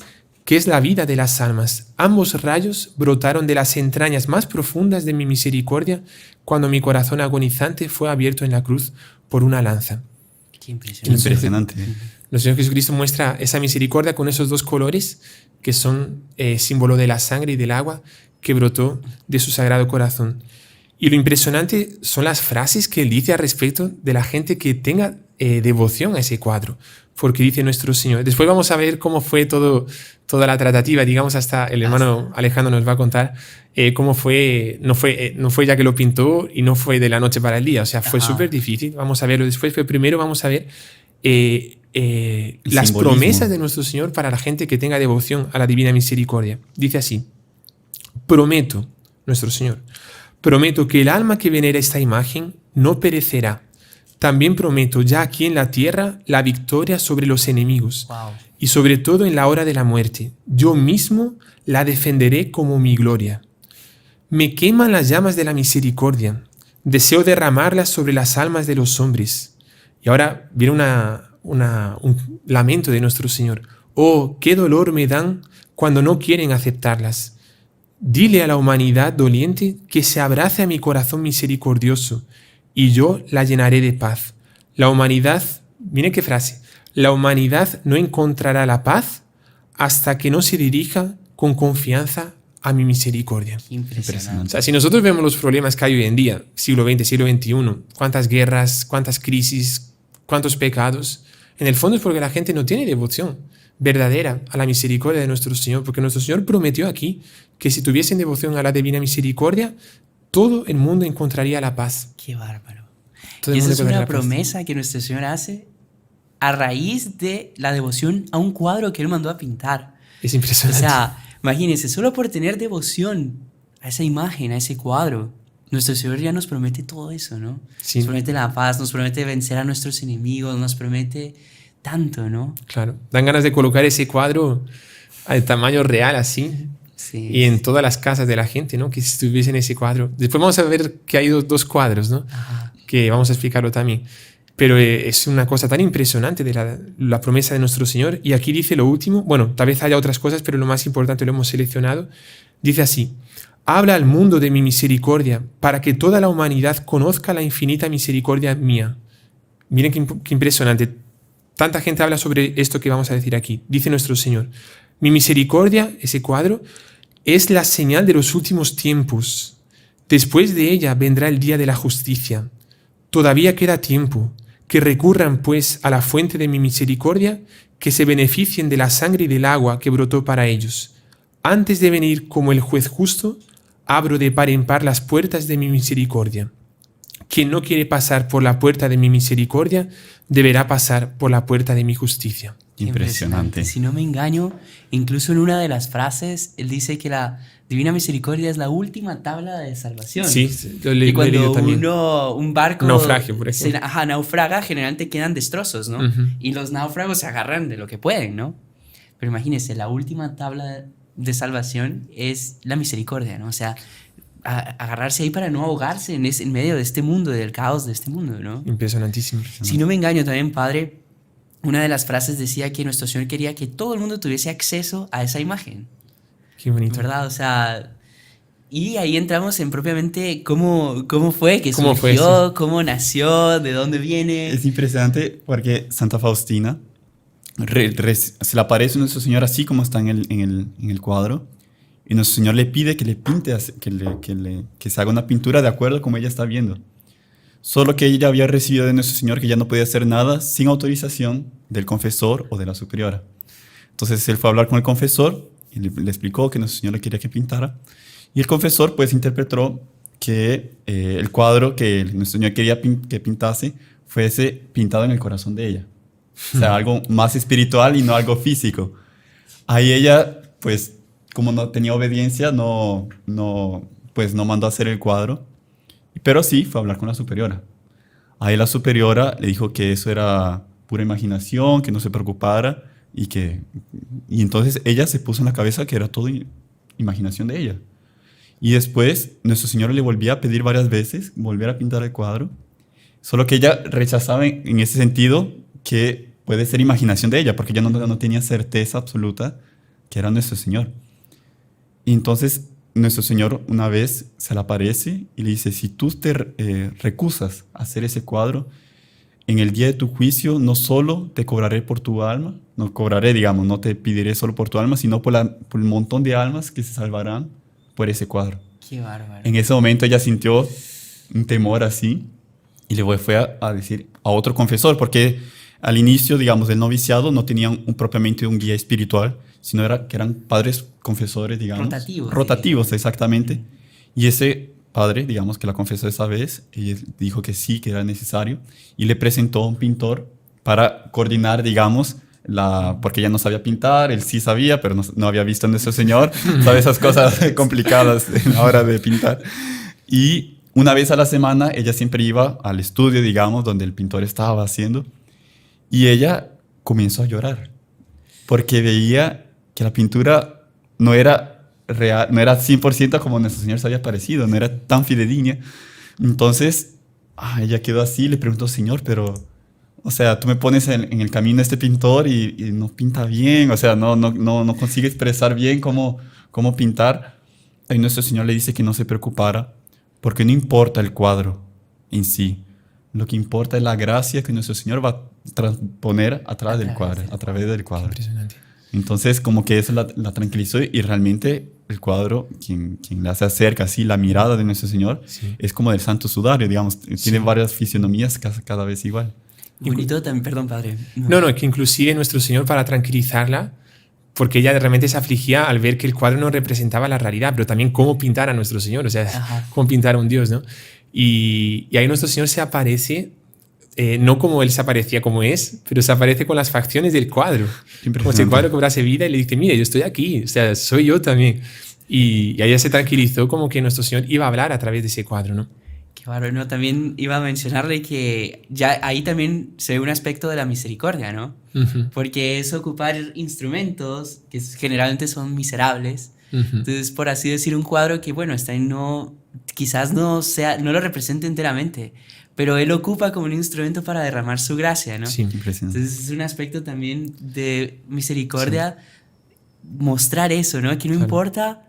que es la vida de las almas. Ambos rayos brotaron de las entrañas más profundas de mi misericordia cuando mi corazón agonizante fue abierto en la cruz por una lanza. Qué impresionante. Nuestro Señor Jesucristo muestra esa misericordia con esos dos colores que son símbolo de la sangre y del agua que brotó de su Sagrado Corazón. Y lo impresionante son las frases que él dice al respecto de la gente que tenga devoción a ese cuadro, porque dice nuestro Señor. Después vamos a ver cómo fue toda la tratativa, digamos, hasta el hermano Alejandro nos va a contar cómo fue, no fue ella que lo pintó y no fue de la noche para el día, o sea, fue súper difícil. Vamos a verlo después, pero primero vamos a ver las promesas de nuestro Señor para la gente que tenga devoción a la Divina Misericordia. Dice así: prometo, nuestro Señor, prometo que el alma que venera esta imagen no perecerá. También prometo ya aquí en la tierra la victoria sobre los enemigos. Y sobre todo en la hora de la muerte. Yo mismo la defenderé como mi gloria. Me queman las llamas de la misericordia. Deseo derramarlas sobre las almas de los hombres. Y ahora viene un lamento de nuestro Señor. Oh, qué dolor me dan cuando no quieren aceptarlas. Dile a la humanidad doliente que se abrace a mi corazón misericordioso, y yo la llenaré de paz. La humanidad, miren qué frase, la humanidad no encontrará la paz hasta que no se dirija con confianza a mi misericordia. Impresionante. O sea, si nosotros vemos los problemas que hay hoy en día, siglo XX, siglo XXI, cuántas guerras, cuántas crisis, cuántos pecados, en el fondo es porque la gente no tiene devoción verdadera a la misericordia de nuestro Señor, porque nuestro Señor prometió aquí que si tuviesen devoción a la Divina Misericordia, todo el mundo encontraría la paz. Qué bárbaro. Y esa es una promesa que nuestro Señor hace a raíz de la devoción a un cuadro que Él mandó a pintar. Es impresionante. O sea, imagínense, solo por tener devoción a esa imagen, a ese cuadro, nuestro Señor ya nos promete todo eso, ¿no? Sí. Nos promete la paz, nos promete vencer a nuestros enemigos, nos promete tanto, ¿no? Claro. Dan ganas de colocar ese cuadro al tamaño real, así. Sí. Y en todas las casas de la gente, ¿no? Que estuviese en ese cuadro. Después vamos a ver que hay dos cuadros, ¿no? Ajá. Que vamos a explicarlo también. Pero es una cosa tan impresionante de la promesa de nuestro Señor. Y aquí dice lo último. Bueno, tal vez haya otras cosas, pero lo más importante lo hemos seleccionado. Dice así: habla al mundo de mi misericordia para que toda la humanidad conozca la infinita misericordia mía. Miren qué impresionante. Tanta gente habla sobre esto que vamos a decir aquí. Dice nuestro Señor: mi misericordia, ese cuadro, es la señal de los últimos tiempos. Después de ella vendrá el día de la justicia. Todavía queda tiempo. Que recurran, pues, a la fuente de mi misericordia, que se beneficien de la sangre y del agua que brotó para ellos. antes de venir como el juez justo, abro de par en par las puertas de mi misericordia. Quien no quiere pasar por la puerta de mi misericordia, deberá pasar por la puerta de mi justicia. Impresionante. Si no me engaño, incluso en una de las frases, él dice que la divina misericordia es la última tabla de salvación. Sí, Y lo he cuando leído también. un barco Naufragio, por ejemplo. naufraga, generalmente quedan destrozos, ¿no? Ujú. Y los náufragos se agarran de lo que pueden, ¿no? Pero imagínense, la última tabla de salvación es la misericordia, ¿no? O sea, agarrarse ahí para no ahogarse en medio de este mundo, del caos de este mundo, ¿no? Impresionantísimo. Si no me engaño también, padre, una de las frases decía que nuestro Señor quería que todo el mundo tuviese acceso a esa imagen, Qué bonito. ¿verdad? O sea, y ahí entramos en propiamente cómo fue que ¿Cómo fue, surgió, cómo nació, de dónde viene. Es impresionante porque Santa Faustina se le aparece a nuestro Señor así como está en el cuadro. Y nuestro Señor le pide que le pinte, que se haga una pintura de acuerdo como ella está viendo. Solo que ella había recibido de nuestro Señor que ya no podía hacer nada sin autorización del confesor o de la superiora. Entonces él fue a hablar con el confesor y le explicó que nuestro Señor le quería que pintara. Y el confesor pues interpretó que el cuadro que nuestro Señor quería que pintase fuese pintado en el corazón de ella. O sea, algo más espiritual y no algo físico. Ahí ella, pues, como no tenía obediencia, no mandó a hacer el cuadro. Pero sí, fue a hablar con la superiora. Ahí la superiora le dijo que eso era pura imaginación, que no se preocupara. Y entonces ella se puso en la cabeza que era todo imaginación de ella. Y después nuestro Señor le volvía a pedir varias veces volver a pintar el cuadro. Solo que ella rechazaba en ese sentido que puede ser imaginación de ella, porque ella no tenía certeza absoluta que era nuestro Señor. Y entonces nuestro Señor una vez se le aparece y le dice, si tú te recusas a hacer ese cuadro, en el día de tu juicio no solo te cobraré por tu alma, no cobraré, digamos, no te pediré solo por tu alma, sino por el montón de almas que se salvarán por ese cuadro. Qué bárbaro. En ese momento ella sintió un temor así y le fue a decir a otro confesor, porque al inicio, digamos, del noviciado no tenían propiamente un guía espiritual, sino que eran padres confesores, digamos. Rotativos, exactamente. Y ese padre, digamos, que la confesó esa vez, y dijo que sí, que era necesario, y le presentó a un pintor para coordinar, digamos, porque ella no sabía pintar, él sí sabía, pero no había visto a nuestro Señor, sabe esas cosas complicadas a la hora de pintar. Y una vez a la semana ella siempre iba al estudio, digamos, donde el pintor estaba haciendo, y ella comenzó a llorar, porque veía que la pintura no era real, no era 100% como nuestro Señor se había parecido, no era tan fidedigna. Entonces, ella quedó así, le preguntó, Señor, pero, o sea, tú me pones en el camino a este pintor y no pinta bien, o sea, no consigue expresar bien cómo pintar. Y nuestro Señor le dice que no se preocupara, porque no importa el cuadro en sí, lo que importa es la gracia que nuestro Señor va a transponer a través del cuadro. Impresionante. Entonces, como que eso la tranquilizó y realmente el cuadro, quien le hace acerca así la mirada de nuestro Señor, sí, es como del Santo Sudario, digamos, tiene varias fisionomías cada vez igual. Bonito también, perdón, padre. No, que inclusive nuestro Señor, para tranquilizarla, porque ella realmente se afligía al ver que el cuadro no representaba la realidad, pero también cómo pintar a nuestro Señor, o sea, cómo pintar a un Dios, ¿no? Y ahí nuestro Señor se aparece, no como Él se aparecía como es, pero se aparece con las facciones del cuadro. Como si el cuadro cobrase vida y le dice, mire, yo estoy aquí, o sea, soy yo también. Y ahí ella se tranquilizó como que nuestro Señor iba a hablar a través de ese cuadro, ¿no? Qué bárbaro, ¿no? También iba a mencionarle que ya ahí también se ve un aspecto de la misericordia, ¿no? Uh-huh. Porque es ocupar instrumentos que generalmente son miserables. Uh-huh. Entonces, por así decir, un cuadro que, bueno, quizás no lo represente enteramente, pero él ocupa como un instrumento para derramar su gracia, ¿no? Sí, impresionante. Entonces es un aspecto también de misericordia, sí, mostrar eso, ¿no? Que no importa,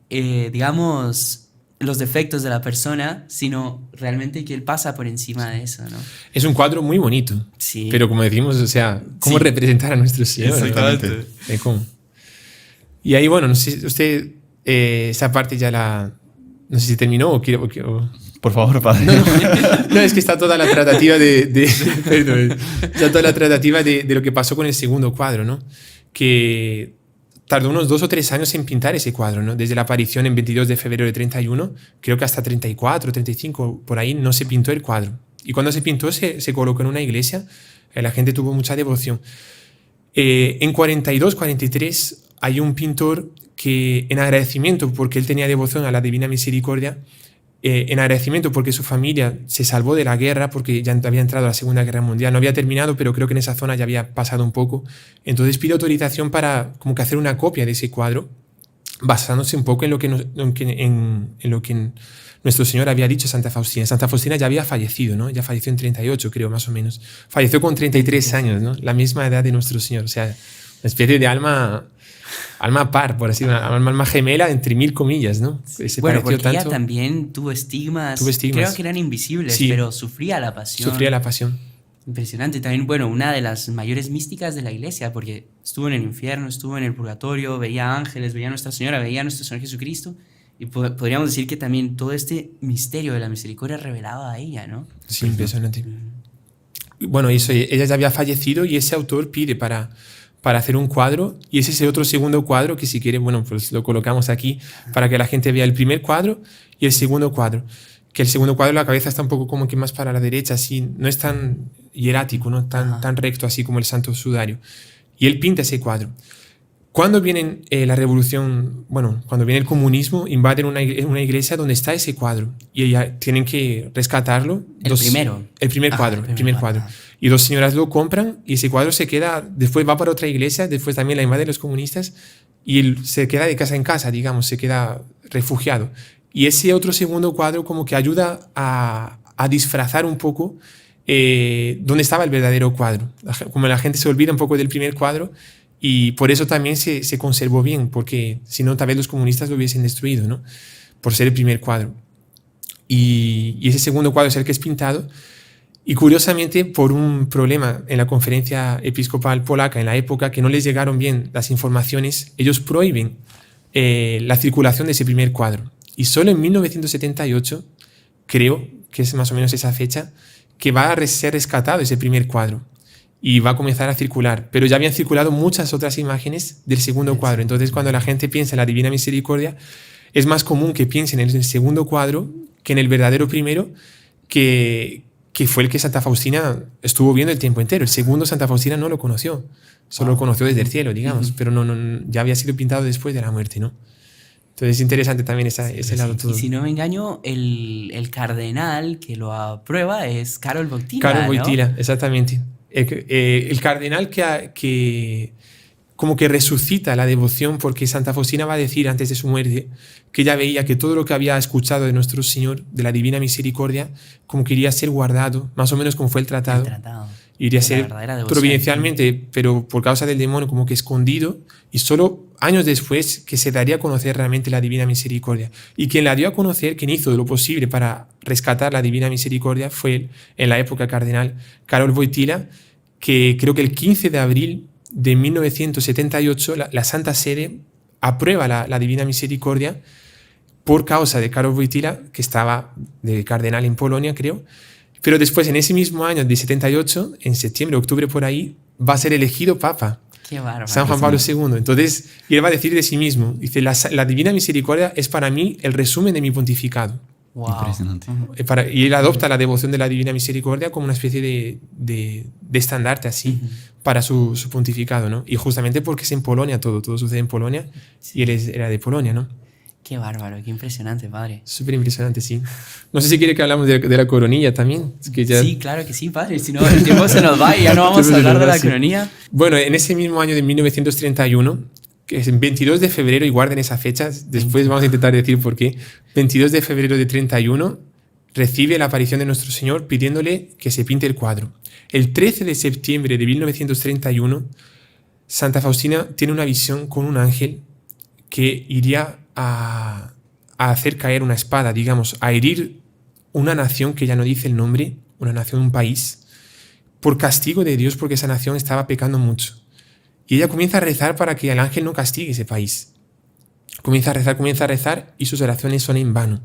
digamos, los defectos de la persona, sino realmente que él pasa por encima de eso, ¿no? Es un cuadro muy bonito, sí, pero como decimos, o sea, ¿cómo representar a nuestro Señor? Exactamente. ¿Cómo? Y ahí, bueno, no sé, usted esa parte ya no sé si terminó o quiere... Por favor, padre. No, es que está toda la tratativa perdón, está toda la tratativa de lo que pasó con el segundo cuadro, ¿no? Que tardó unos 2 o 3 años en pintar ese cuadro, ¿no? Desde la aparición en 22 de febrero de 31, creo que hasta 34, 35, por ahí no se pintó el cuadro. Y cuando se pintó se colocó en una iglesia, la gente tuvo mucha devoción. En 42, 43 hay un pintor que, en agradecimiento porque él tenía devoción a la Divina Misericordia, en agradecimiento porque su familia se salvó de la guerra, porque ya había entrado a la Segunda Guerra Mundial, no había terminado, pero creo que en esa zona ya había pasado un poco. Entonces pide autorización para como que hacer una copia de ese cuadro, basándose un poco en lo que nuestro Señor había dicho a Santa Faustina. Santa Faustina ya había fallecido, ¿no? Ya falleció en 38, creo, más o menos. Falleció con 33 años, ¿no? La misma edad de nuestro Señor. O sea, una especie de alma par, por así decirlo, alma gemela entre 1000 comillas, ¿no? Se Bueno, pareció porque ella tanto. también tuvo estigmas. Tuvo estigmas. Creo que eran invisibles, Sí. pero sufría la pasión. Sufría la pasión. Impresionante. También, bueno, una de las mayores místicas de la iglesia, porque estuvo en el infierno, estuvo en el purgatorio, veía ángeles, veía a Nuestra Señora, veía a nuestro Señor Jesucristo. Y podríamos decir que también todo este misterio de la misericordia revelaba a ella, ¿no? Sí, impresionante. Bueno, eso, ella ya había fallecido y ese autor pide para hacer un cuadro, y es ese otro segundo cuadro que, si quiere, bueno, pues lo colocamos aquí para que la gente vea el primer cuadro y el segundo cuadro. Que el segundo cuadro, la cabeza está un poco como que más para la derecha, así, no es tan hierático, no tan recto así como el Santo Sudario. Y él pinta ese cuadro. Cuando viene la revolución, bueno, cuando viene el comunismo, invaden una iglesia donde está ese cuadro y ya tienen que rescatarlo. El primero. El primer cuadro, el primer cuadro. Y 2 señoras lo compran y ese cuadro se queda, después va para otra iglesia, después también la invaden los comunistas y él se queda de casa en casa, digamos, se queda refugiado. Y ese otro segundo cuadro como que ayuda a disfrazar un poco dónde estaba el verdadero cuadro. Como la gente se olvida un poco del primer cuadro, y por eso también se conservó bien, porque si no, tal vez los comunistas lo hubiesen destruido, ¿no? Por ser el primer cuadro. Y ese segundo cuadro es el que es pintado. Y curiosamente, por un problema en la conferencia episcopal polaca en la época, que no les llegaron bien las informaciones, ellos prohíben la circulación de ese primer cuadro. Y solo en 1978, creo que es más o menos esa fecha, que va a ser rescatado ese primer cuadro y va a comenzar a circular. Pero ya habían circulado muchas otras imágenes del segundo cuadro. Entonces, cuando la gente piensa en la Divina Misericordia, es más común que piensen en el segundo cuadro que en el verdadero primero, que fue el que Santa Faustina estuvo viendo el tiempo entero. El segundo Santa Faustina no lo conoció, solo lo conoció desde el cielo, digamos, pero no, ya había sido pintado después de la muerte, ¿no? Entonces es interesante también ese lado todo. Y si no me engaño, el cardenal que lo aprueba es Karol Wojtyla, Karol ¿no? Wojtyla, exactamente. El cardenal que como que resucita la devoción, porque Santa Faustina va a decir antes de su muerte que ella veía que todo lo que había escuchado de nuestro Señor, de la Divina Misericordia, como que iría a ser guardado, más o menos como fue el tratado. Iría a ser providencialmente, pero por causa del demonio, como que escondido, y solo años después que se daría a conocer realmente la Divina Misericordia. Y quien la dio a conocer, quien hizo lo posible para rescatar la Divina Misericordia, fue en la época cardenal Karol Wojtyla, que creo que el 15 de abril de 1978 la Santa Sede aprueba la Divina Misericordia por causa de Karol Wojtyla, que estaba de cardenal en Polonia, creo. Pero después, en ese mismo año de 78, en septiembre, octubre, por ahí, va a ser elegido Papa. Qué bárbaro. San Juan Pablo II. Entonces, él va a decir de sí mismo, dice, la Divina Misericordia es para mí el resumen de mi pontificado. Wow. Impresionante. Y él adopta la devoción de la Divina Misericordia como una especie de estandarte así para su pontificado, ¿no? Y justamente porque es en Polonia todo sucede en Polonia, y él era de Polonia, ¿no? Qué bárbaro, qué impresionante, padre. Súper impresionante, sí. No sé si quiere que hablamos de la coronilla también. Es que ya... Sí, claro que sí, padre. Si no, el tiempo se nos va y ya no vamos a hablar de la coronilla. Bueno, en ese mismo año de 1931, que es el 22 de febrero, y guarden esa fecha, después vamos a intentar decir por qué, 22 de febrero de 31, recibe la aparición de nuestro Señor pidiéndole que se pinte el cuadro. El 13 de septiembre de 1931, Santa Faustina tiene una visión con un ángel que iría a hacer caer una espada, digamos, a herir una nación que ya no dice el nombre, una nación, un país, por castigo de Dios, porque esa nación estaba pecando mucho. Y ella comienza a rezar para que el ángel no castigue ese país. Comienza a rezar y sus oraciones son en vano.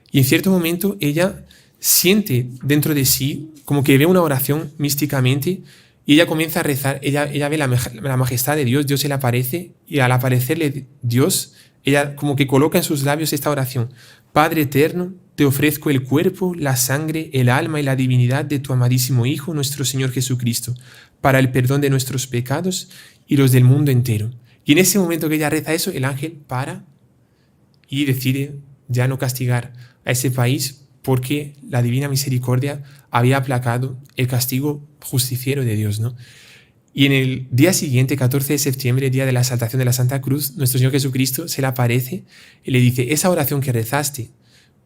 Y en cierto momento ella siente dentro de sí como que ve una oración místicamente Y ella comienza a rezar, ella ve la majestad de Dios, Dios se le aparece, y al aparecerle Dios, ella como que coloca en sus labios esta oración: Padre eterno, te ofrezco el cuerpo, la sangre, el alma y la divinidad de tu amadísimo Hijo, nuestro Señor Jesucristo, para el perdón de nuestros pecados y los del mundo entero. Y en ese momento que ella reza eso, el ángel para y decide ya no castigar a ese país, porque la divina misericordia había aplacado el castigo justiciero de Dios, ¿no? Y en el día siguiente, 14 de septiembre, día de la exaltación de la Santa Cruz, nuestro Señor Jesucristo se le aparece y le dice: esa oración que rezaste,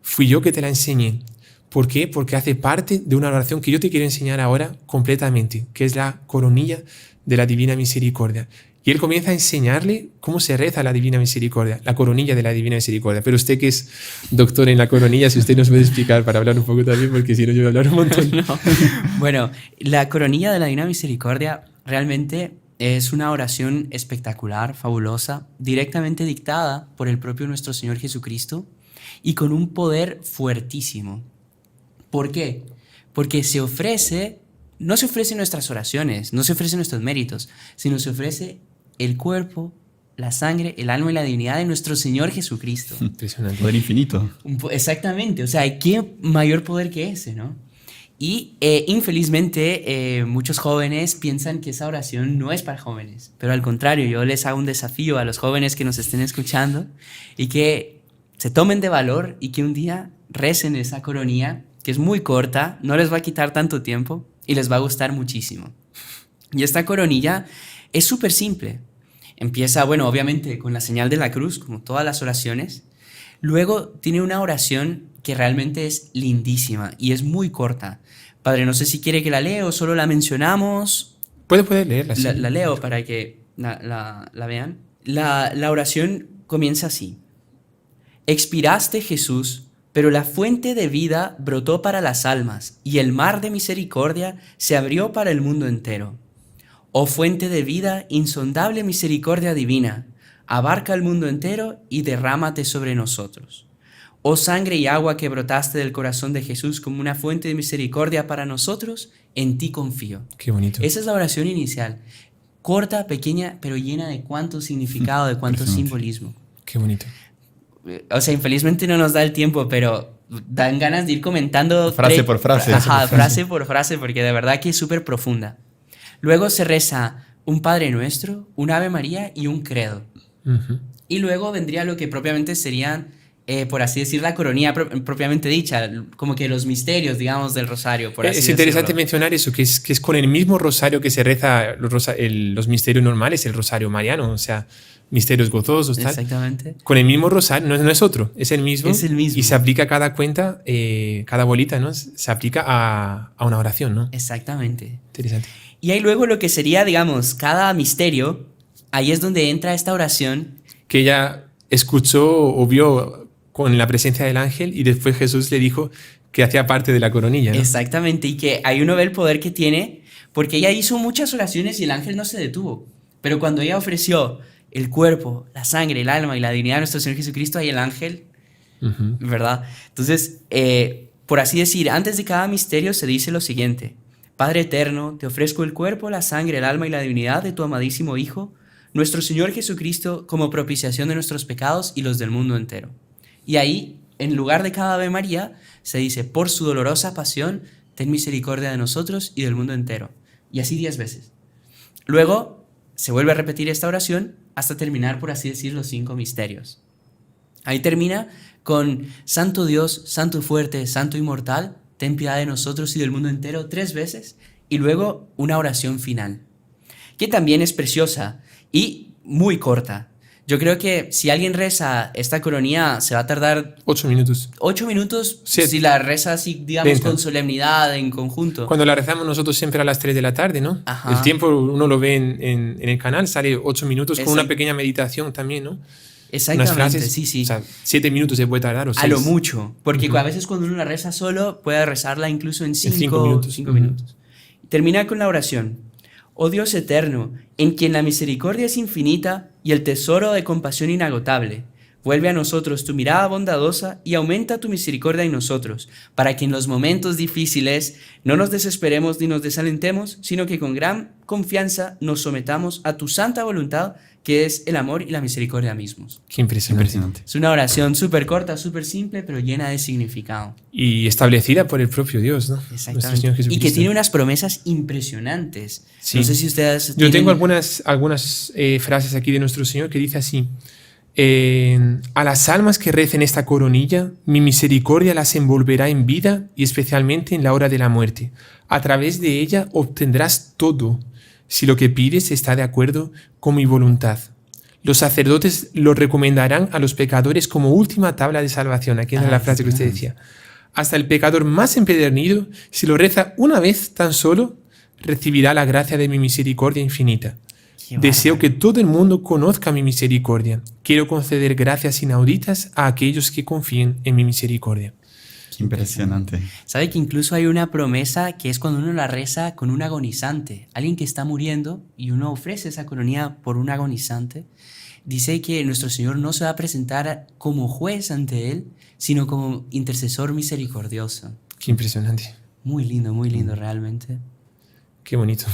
fui yo que te la enseñé. ¿Por qué? Porque hace parte de una oración que yo te quiero enseñar ahora completamente, que es la coronilla de la Divina Misericordia. Y él comienza a enseñarle cómo se reza la Divina Misericordia, la coronilla de la Divina Misericordia. Pero usted, que es doctor en la coronilla, si usted nos puede explicar para hablar un poco también, porque si no yo voy a hablar un montón. No. Bueno, la coronilla de la Divina Misericordia realmente es una oración espectacular, fabulosa, directamente dictada por el propio nuestro Señor Jesucristo y con un poder fuertísimo. ¿Por qué? Porque no se ofrecen nuestras oraciones, no se ofrecen nuestros méritos, sino se ofrece el cuerpo, la sangre, el alma y la divinidad de nuestro Señor Jesucristo. Impresionante. Poder infinito. Exactamente, o sea, ¿qué mayor poder que ese, no? Y infelizmente muchos jóvenes piensan que esa oración no es para jóvenes, pero al contrario, yo les hago un desafío a los jóvenes que nos estén escuchando y que se tomen de valor y que un día recen esa coronilla, que es muy corta, no les va a quitar tanto tiempo y les va a gustar muchísimo. Y esta coronilla es súper simple. Empieza, bueno, obviamente con la señal de la cruz, como todas las oraciones. Luego tiene una oración que realmente es lindísima y es muy corta. Padre, no sé si quiere que la lea o solo la mencionamos. Puede leerla, sí. La leo para que la vean. La oración comienza así. Expiraste, Jesús, pero la fuente de vida brotó para las almas y el mar de misericordia se abrió para el mundo entero. Oh fuente de vida, insondable misericordia divina, abarca el mundo entero y derrámate sobre nosotros. Oh sangre y agua que brotaste del corazón de Jesús como una fuente de misericordia para nosotros, en ti confío. Qué bonito. Esa es la oración inicial. Corta, pequeña, pero llena de cuánto significado, de cuánto simbolismo. Qué bonito. O sea, infelizmente no nos da el tiempo, pero dan ganas de ir comentando Frase por frase. Ajá, frase por frase, porque de verdad que es súper profunda. Luego se reza un Padre Nuestro, un Ave María y un Credo. Uh-huh. Y luego vendría lo que propiamente serían, por así decir, la coronilla propiamente dicha, como que los misterios, digamos, del rosario, por así Es interesante decirlo. mencionar eso, que es con el mismo rosario que se reza los misterios normales, el rosario mariano, o sea, misterios gozosos, tal. Exactamente. Con el mismo rosario, no es otro, es el mismo. Es el mismo. Y se aplica a cada cuenta, cada bolita, ¿no? Se aplica a una oración, ¿no? Exactamente. Interesante. Y ahí luego lo que sería, digamos, cada misterio, ahí es donde entra esta oración. Que ella escuchó o vio con la presencia del ángel y después Jesús le dijo que hacía parte de la coronilla, ¿no? Exactamente, y que ahí uno ve el poder que tiene, porque ella hizo muchas oraciones y el ángel no se detuvo. Pero cuando ella ofreció el cuerpo, la sangre, el alma y la divinidad de nuestro Señor Jesucristo, ahí el ángel, Uh-huh. ¿verdad? Entonces, por así decir, antes de cada misterio se dice lo siguiente: Padre eterno, te ofrezco el cuerpo, la sangre, el alma y la divinidad de tu amadísimo Hijo, nuestro Señor Jesucristo, como propiciación de nuestros pecados y los del mundo entero. Y ahí, en lugar de cada Ave María, se dice: por su dolorosa pasión, ten misericordia de nosotros y del mundo entero. Y así 10 veces. Luego, se vuelve a repetir esta oración hasta terminar, por así decir, los 5 misterios. Ahí termina con: Santo Dios, Santo fuerte, Santo inmortal, ten piedad de nosotros y del mundo entero 3 veces. Y luego una oración final, que también es preciosa y muy corta. Yo creo que si alguien reza esta coronilla se va a tardar 8 minutos. 8 minutos 7. si la reza así, digamos, 20. con solemnidad, en conjunto. Cuando la rezamos nosotros siempre a las 3 de la tarde, ¿no? Ajá. El tiempo uno lo ve en el canal, sale 8 minutos con Exacto. una pequeña meditación también, ¿no? Exactamente, Unas frases, sí. O sea, 7 minutos se puede tardar o 6. A lo mucho, porque Ujú. a veces cuando uno la reza solo, puede rezarla incluso en 5 minutos. minutos. Termina con la oración: Oh Dios eterno, en quien la misericordia es infinita y el tesoro de compasión inagotable, Vuelve a nosotros tu mirada bondadosa y aumenta tu misericordia en nosotros, para que en los momentos difíciles no nos desesperemos ni nos desalentemos, sino que con gran confianza nos sometamos a tu santa voluntad, que es el amor y la misericordia mismos. Qué impresionante. Impresionante. Es una oración súper corta, súper simple, pero llena de significado. Y establecida por el propio Dios, ¿no? Nuestro Señor Exactamente. Y Jesucristo. que tiene unas promesas impresionantes. Sí. No sé si ustedes Yo tienen- tengo algunas frases aquí de nuestro Señor que dice así: a las almas que recen esta coronilla, mi misericordia las envolverá en vida y especialmente en la hora de la muerte. A través de ella obtendrás todo, si lo que pides está de acuerdo con mi voluntad. Los sacerdotes lo recomendarán a los pecadores como última tabla de salvación. Aquí es la frase que usted decía. Hasta el pecador más empedernido, si lo reza una vez tan solo, recibirá la gracia de mi misericordia infinita. Qué Deseo bárbaro. que todo el mundo conozca mi misericordia. Quiero conceder gracias inauditas a aquellos que confíen en mi misericordia. Qué impresionante. ¿Sabe que incluso hay una promesa que es cuando uno la reza con un agonizante? Alguien que está muriendo y uno ofrece esa coronilla por un agonizante. Dice que nuestro Señor no se va a presentar como juez ante él, sino como intercesor misericordioso. Qué impresionante. Muy lindo realmente. Qué bonito.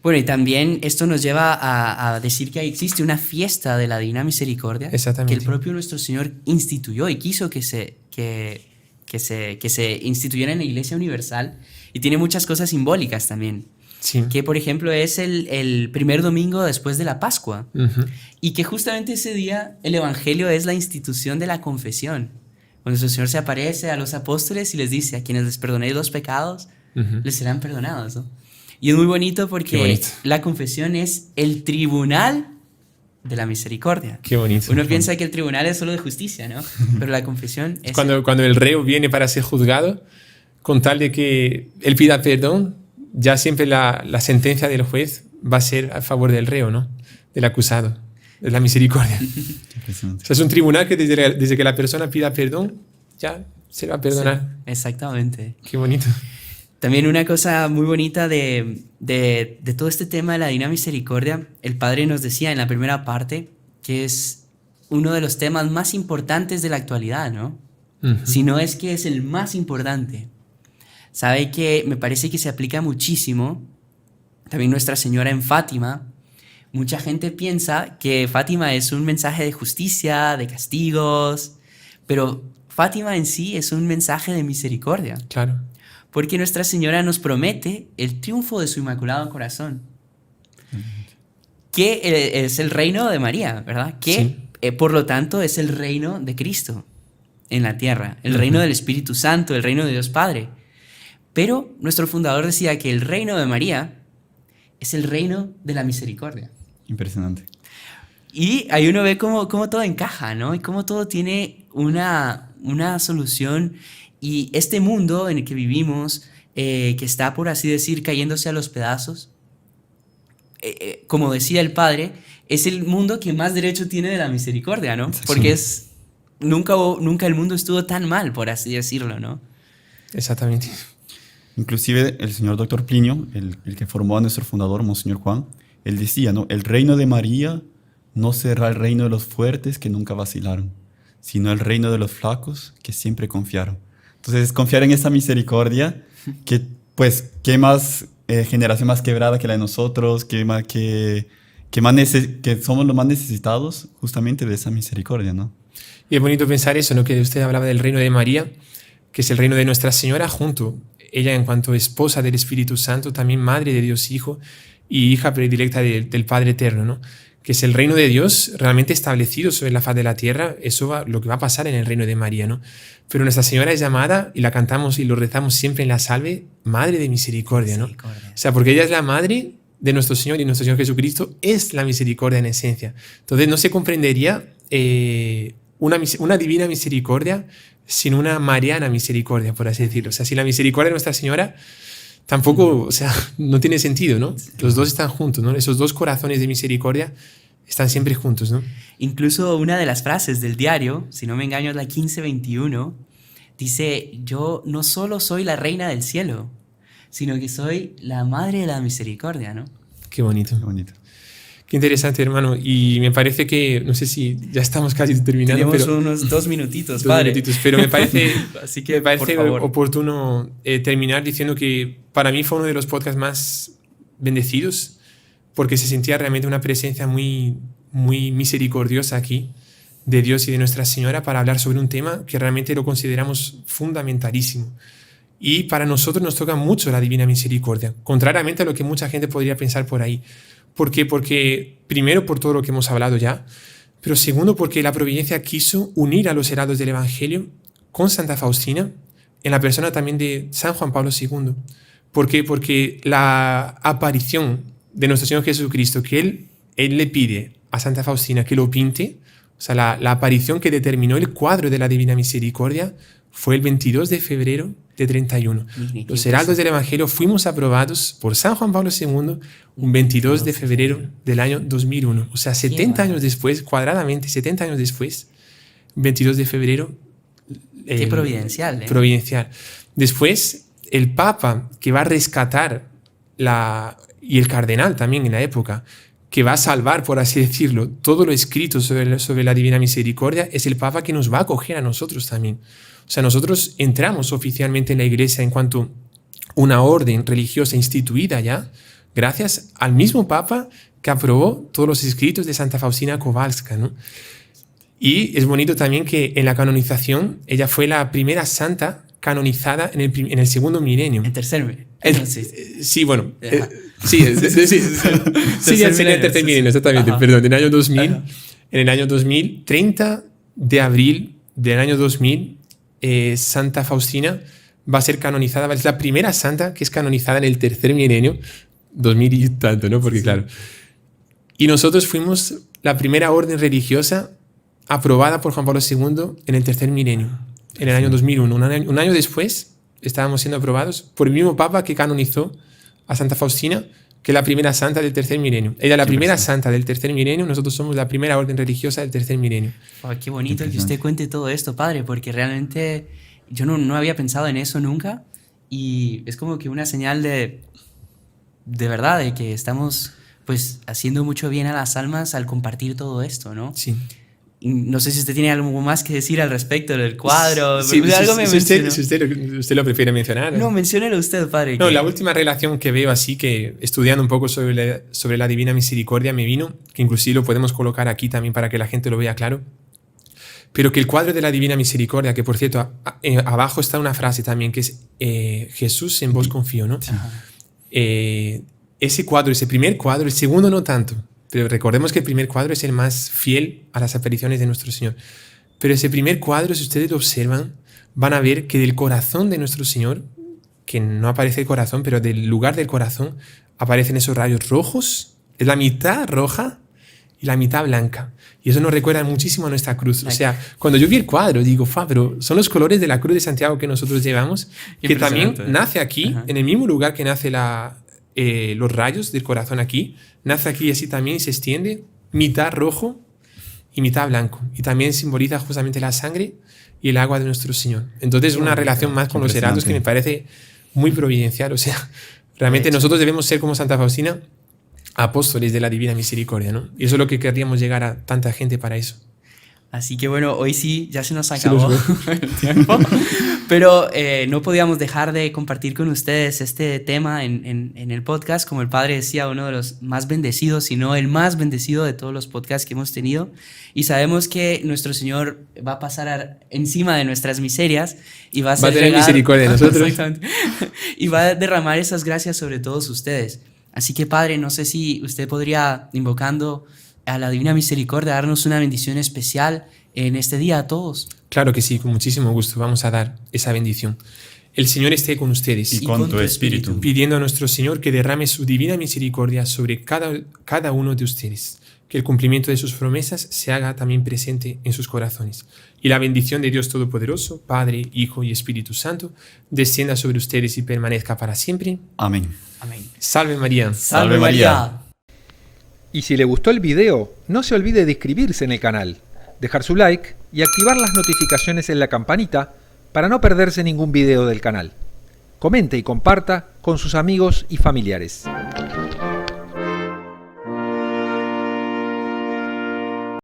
Bueno, y también esto nos lleva a decir que existe una fiesta de la Divina Misericordia Exactamente. que el propio nuestro Señor instituyó y quiso que se instituyera en la Iglesia Universal, y tiene muchas cosas simbólicas también, Sí. que por ejemplo es el primer domingo después de la Pascua, Ujú. y que justamente ese día el Evangelio es la institución de la confesión. Cuando nuestro Señor se aparece a los apóstoles y les dice: a quienes les perdonéis los pecados, Ujú. les serán perdonados, ¿no? Y es muy bonito Qué porque bonito. la confesión es el tribunal de la misericordia. Qué bonito. Uno piensa que el tribunal es solo de justicia, ¿no? Pero la confesión es... Cuando el reo viene para ser juzgado, con tal de que él pida perdón, ya siempre la sentencia del juez va a ser a favor del reo, ¿no? Del acusado. Es la misericordia. Qué impresionante. O sea, es un tribunal que desde que la persona pida perdón, ya se le va a perdonar. Sí, exactamente. Qué bonito. También una cosa muy bonita de todo este tema de la Divina Misericordia, el Padre nos decía en la primera parte que es uno de los temas más importantes de la actualidad, ¿no? Ujú. Si no es que es el más importante. Sabe que me parece que se aplica muchísimo. También Nuestra Señora en Fátima. Mucha gente piensa que Fátima es un mensaje de justicia, de castigos, pero Fátima en sí es un mensaje de misericordia, Claro. porque Nuestra Señora nos promete el triunfo de su Inmaculado Corazón, que es el reino de María, ¿verdad? Que Sí. por lo tanto es el reino de Cristo en la tierra, el Ujú. reino del Espíritu Santo, el reino de Dios Padre. Pero nuestro fundador decía que el reino de María es el reino de la misericordia. Impresionante. Y ahí uno ve cómo todo encaja, ¿no? Y cómo todo tiene una solución. Y este mundo en el que vivimos, que está, por así decir, cayéndose a los pedazos, como decía el Padre, es el mundo que más derecho tiene de la misericordia, ¿no? Porque nunca el mundo estuvo tan mal, por así decirlo, ¿no? Exactamente. Inclusive el señor doctor Plinio, el que formó a nuestro fundador, Monseñor Juan, él decía, ¿no? El reino de María no será el reino de los fuertes que nunca vacilaron, sino el reino de los flacos que siempre confiaron. Entonces, confiar en esa misericordia, que pues, qué más generación más quebrada que la de nosotros, que somos los más necesitados justamente de esa misericordia, ¿no? Y es bonito pensar eso, ¿no? Que usted hablaba del reino de María, que es el reino de Nuestra Señora junto. Ella, en cuanto esposa del Espíritu Santo, también madre de Dios Hijo y hija predilecta del Padre Eterno, ¿no? Que es el reino de Dios realmente establecido sobre la faz de la tierra. Eso lo que va a pasar en el reino de María, ¿no? Pero Nuestra Señora es llamada, y la cantamos y lo rezamos siempre en la salve, Madre de Misericordia, ¿no? Misericordia. O sea, porque ella es la madre de nuestro Señor, y nuestro Señor Jesucristo es la misericordia en esencia. Entonces no se comprendería una divina misericordia sin una mariana misericordia, por así decirlo. O sea, si la misericordia de Nuestra Señora tampoco, o sea, no tiene sentido, ¿no? Los dos están juntos, ¿no? Esos dos corazones de misericordia están siempre juntos, ¿no? Incluso una de las frases del diario, si no me engaño es la 1521, dice: yo no solo soy la reina del cielo, sino que soy la madre de la misericordia, ¿no? Qué bonito. Qué bonito. Qué interesante, hermano. Y me parece que, no sé si ya estamos casi terminando. Tenemos pero unos 2 minutitos, dos padre. minutitos, pero me parece, Así que, me parece por favor. oportuno terminar diciendo que para mí fue uno de los podcasts más bendecidos, porque se sentía realmente una presencia muy, muy misericordiosa aquí de Dios y de Nuestra Señora para hablar sobre un tema que realmente lo consideramos fundamentalísimo. Y para nosotros nos toca mucho la divina misericordia, contrariamente a lo que mucha gente podría pensar por ahí. ¿Por qué? Porque primero por todo lo que hemos hablado ya, pero segundo porque la providencia quiso unir a los heraldos del Evangelio con Santa Faustina en la persona también de San Juan Pablo II. ¿Por qué? Porque la aparición de nuestro Señor Jesucristo, que él le pide a Santa Faustina que lo pinte, o sea, la aparición que determinó el cuadro de la Divina Misericordia fue el 22 de febrero de 31. Los heraldos del Evangelio fuimos aprobados por San Juan Pablo II un 22 de febrero del año 2001. O sea, 70 años después, cuadradamente 70 años después, 22 de febrero. Qué providencial, ¿eh? Providencial. Después, el Papa que va a rescatar y el cardenal también en la época, que va a salvar, por así decirlo, todo lo escrito sobre la Divina Misericordia, es el Papa que nos va a acoger a nosotros también. O sea, nosotros entramos oficialmente en la Iglesia en cuanto una orden religiosa instituida ya, gracias al mismo Papa que aprobó todos los escritos de Santa Faustina Kowalska, ¿no? Y es bonito también que en la canonización ella fue la primera santa canonizada en el segundo milenio. En tercer milenio. Sí, bueno. Sí, en el tercer milenio, exactamente. Ajá. Perdón, en el año 2000. Ajá. En el año 2000, 30 de abril del año 2000, Santa Faustina va a ser canonizada. Es la primera santa que es canonizada en el tercer milenio. 2000 y tanto, ¿no? Porque claro. Y nosotros fuimos la primera orden religiosa aprobada por Juan Pablo II en el tercer milenio, en el año 2001. Un año después estábamos siendo aprobados por el mismo Papa que canonizó a Santa Faustina, que es la primera santa del tercer milenio. Ella es la primera santa del tercer milenio, nosotros somos la primera orden religiosa del tercer milenio. Oh, qué bonito que usted cuente todo esto, padre, porque realmente yo no había pensado en eso nunca y es como que una señal de verdad, de que estamos pues haciendo mucho bien a las almas al compartir todo esto, ¿no? Sí. No sé si usted tiene algo más que decir al respecto del cuadro. Sí, algo me mencionó. si usted lo prefiere mencionar. No, menciónelo usted, padre. No, la última relación que veo así, que estudiando un poco sobre la Divina Misericordia me vino, que inclusive lo podemos colocar aquí también para que la gente lo vea claro, pero que el cuadro de la Divina Misericordia, que por cierto, abajo está una frase también, que es Jesús, en vos confío, ¿no? Ese cuadro, ese primer cuadro, el segundo no tanto, pero recordemos que el primer cuadro es el más fiel a las apariciones de nuestro Señor. Pero ese primer cuadro, si ustedes lo observan, van a ver que del corazón de nuestro Señor, que no aparece el corazón, pero del lugar del corazón, aparecen esos rayos rojos, es la mitad roja y la mitad blanca. Y eso nos recuerda muchísimo a nuestra cruz. O sea, cuando yo vi el cuadro, digo, pero son los colores de la cruz de Santiago que nosotros llevamos, que también nace aquí, en el mismo lugar que nace los rayos del corazón aquí, nace aquí y así también se extiende, mitad rojo y mitad blanco. Y también simboliza justamente la sangre y el agua de nuestro Señor. Entonces, una relación más con los heraldos que me parece muy providencial. O sea, realmente nosotros debemos ser como Santa Faustina, apóstoles de la Divina Misericordia, ¿no? Y eso es lo que querríamos llegar a tanta gente para eso. Así que bueno, hoy sí, ya se nos acabó el tiempo, pero no podíamos dejar de compartir con ustedes este tema en el podcast, como el padre decía, uno de los más bendecidos, si no el más bendecido de todos los podcasts que hemos tenido, y sabemos que nuestro Señor va a pasar encima de nuestras miserias y va a tener misericordia de nosotros. Exactamente. Y va a derramar esas gracias sobre todos ustedes. Así que padre, no sé si usted podría, invocando a la Divina Misericordia, darnos una bendición especial en este día a todos. Claro que sí, con muchísimo gusto vamos a dar esa bendición. El Señor esté con ustedes. Y con tu espíritu. Pidiendo a nuestro Señor que derrame su divina misericordia sobre cada uno de ustedes. Que el cumplimiento de sus promesas se haga también presente en sus corazones. Y la bendición de Dios Todopoderoso, Padre, Hijo y Espíritu Santo, descienda sobre ustedes y permanezca para siempre. Amén. Amén. Salve María. Salve María. Y si le gustó el video, no se olvide de inscribirse en el canal, dejar su like y activar las notificaciones en la campanita para no perderse ningún video del canal. Comente y comparta con sus amigos y familiares.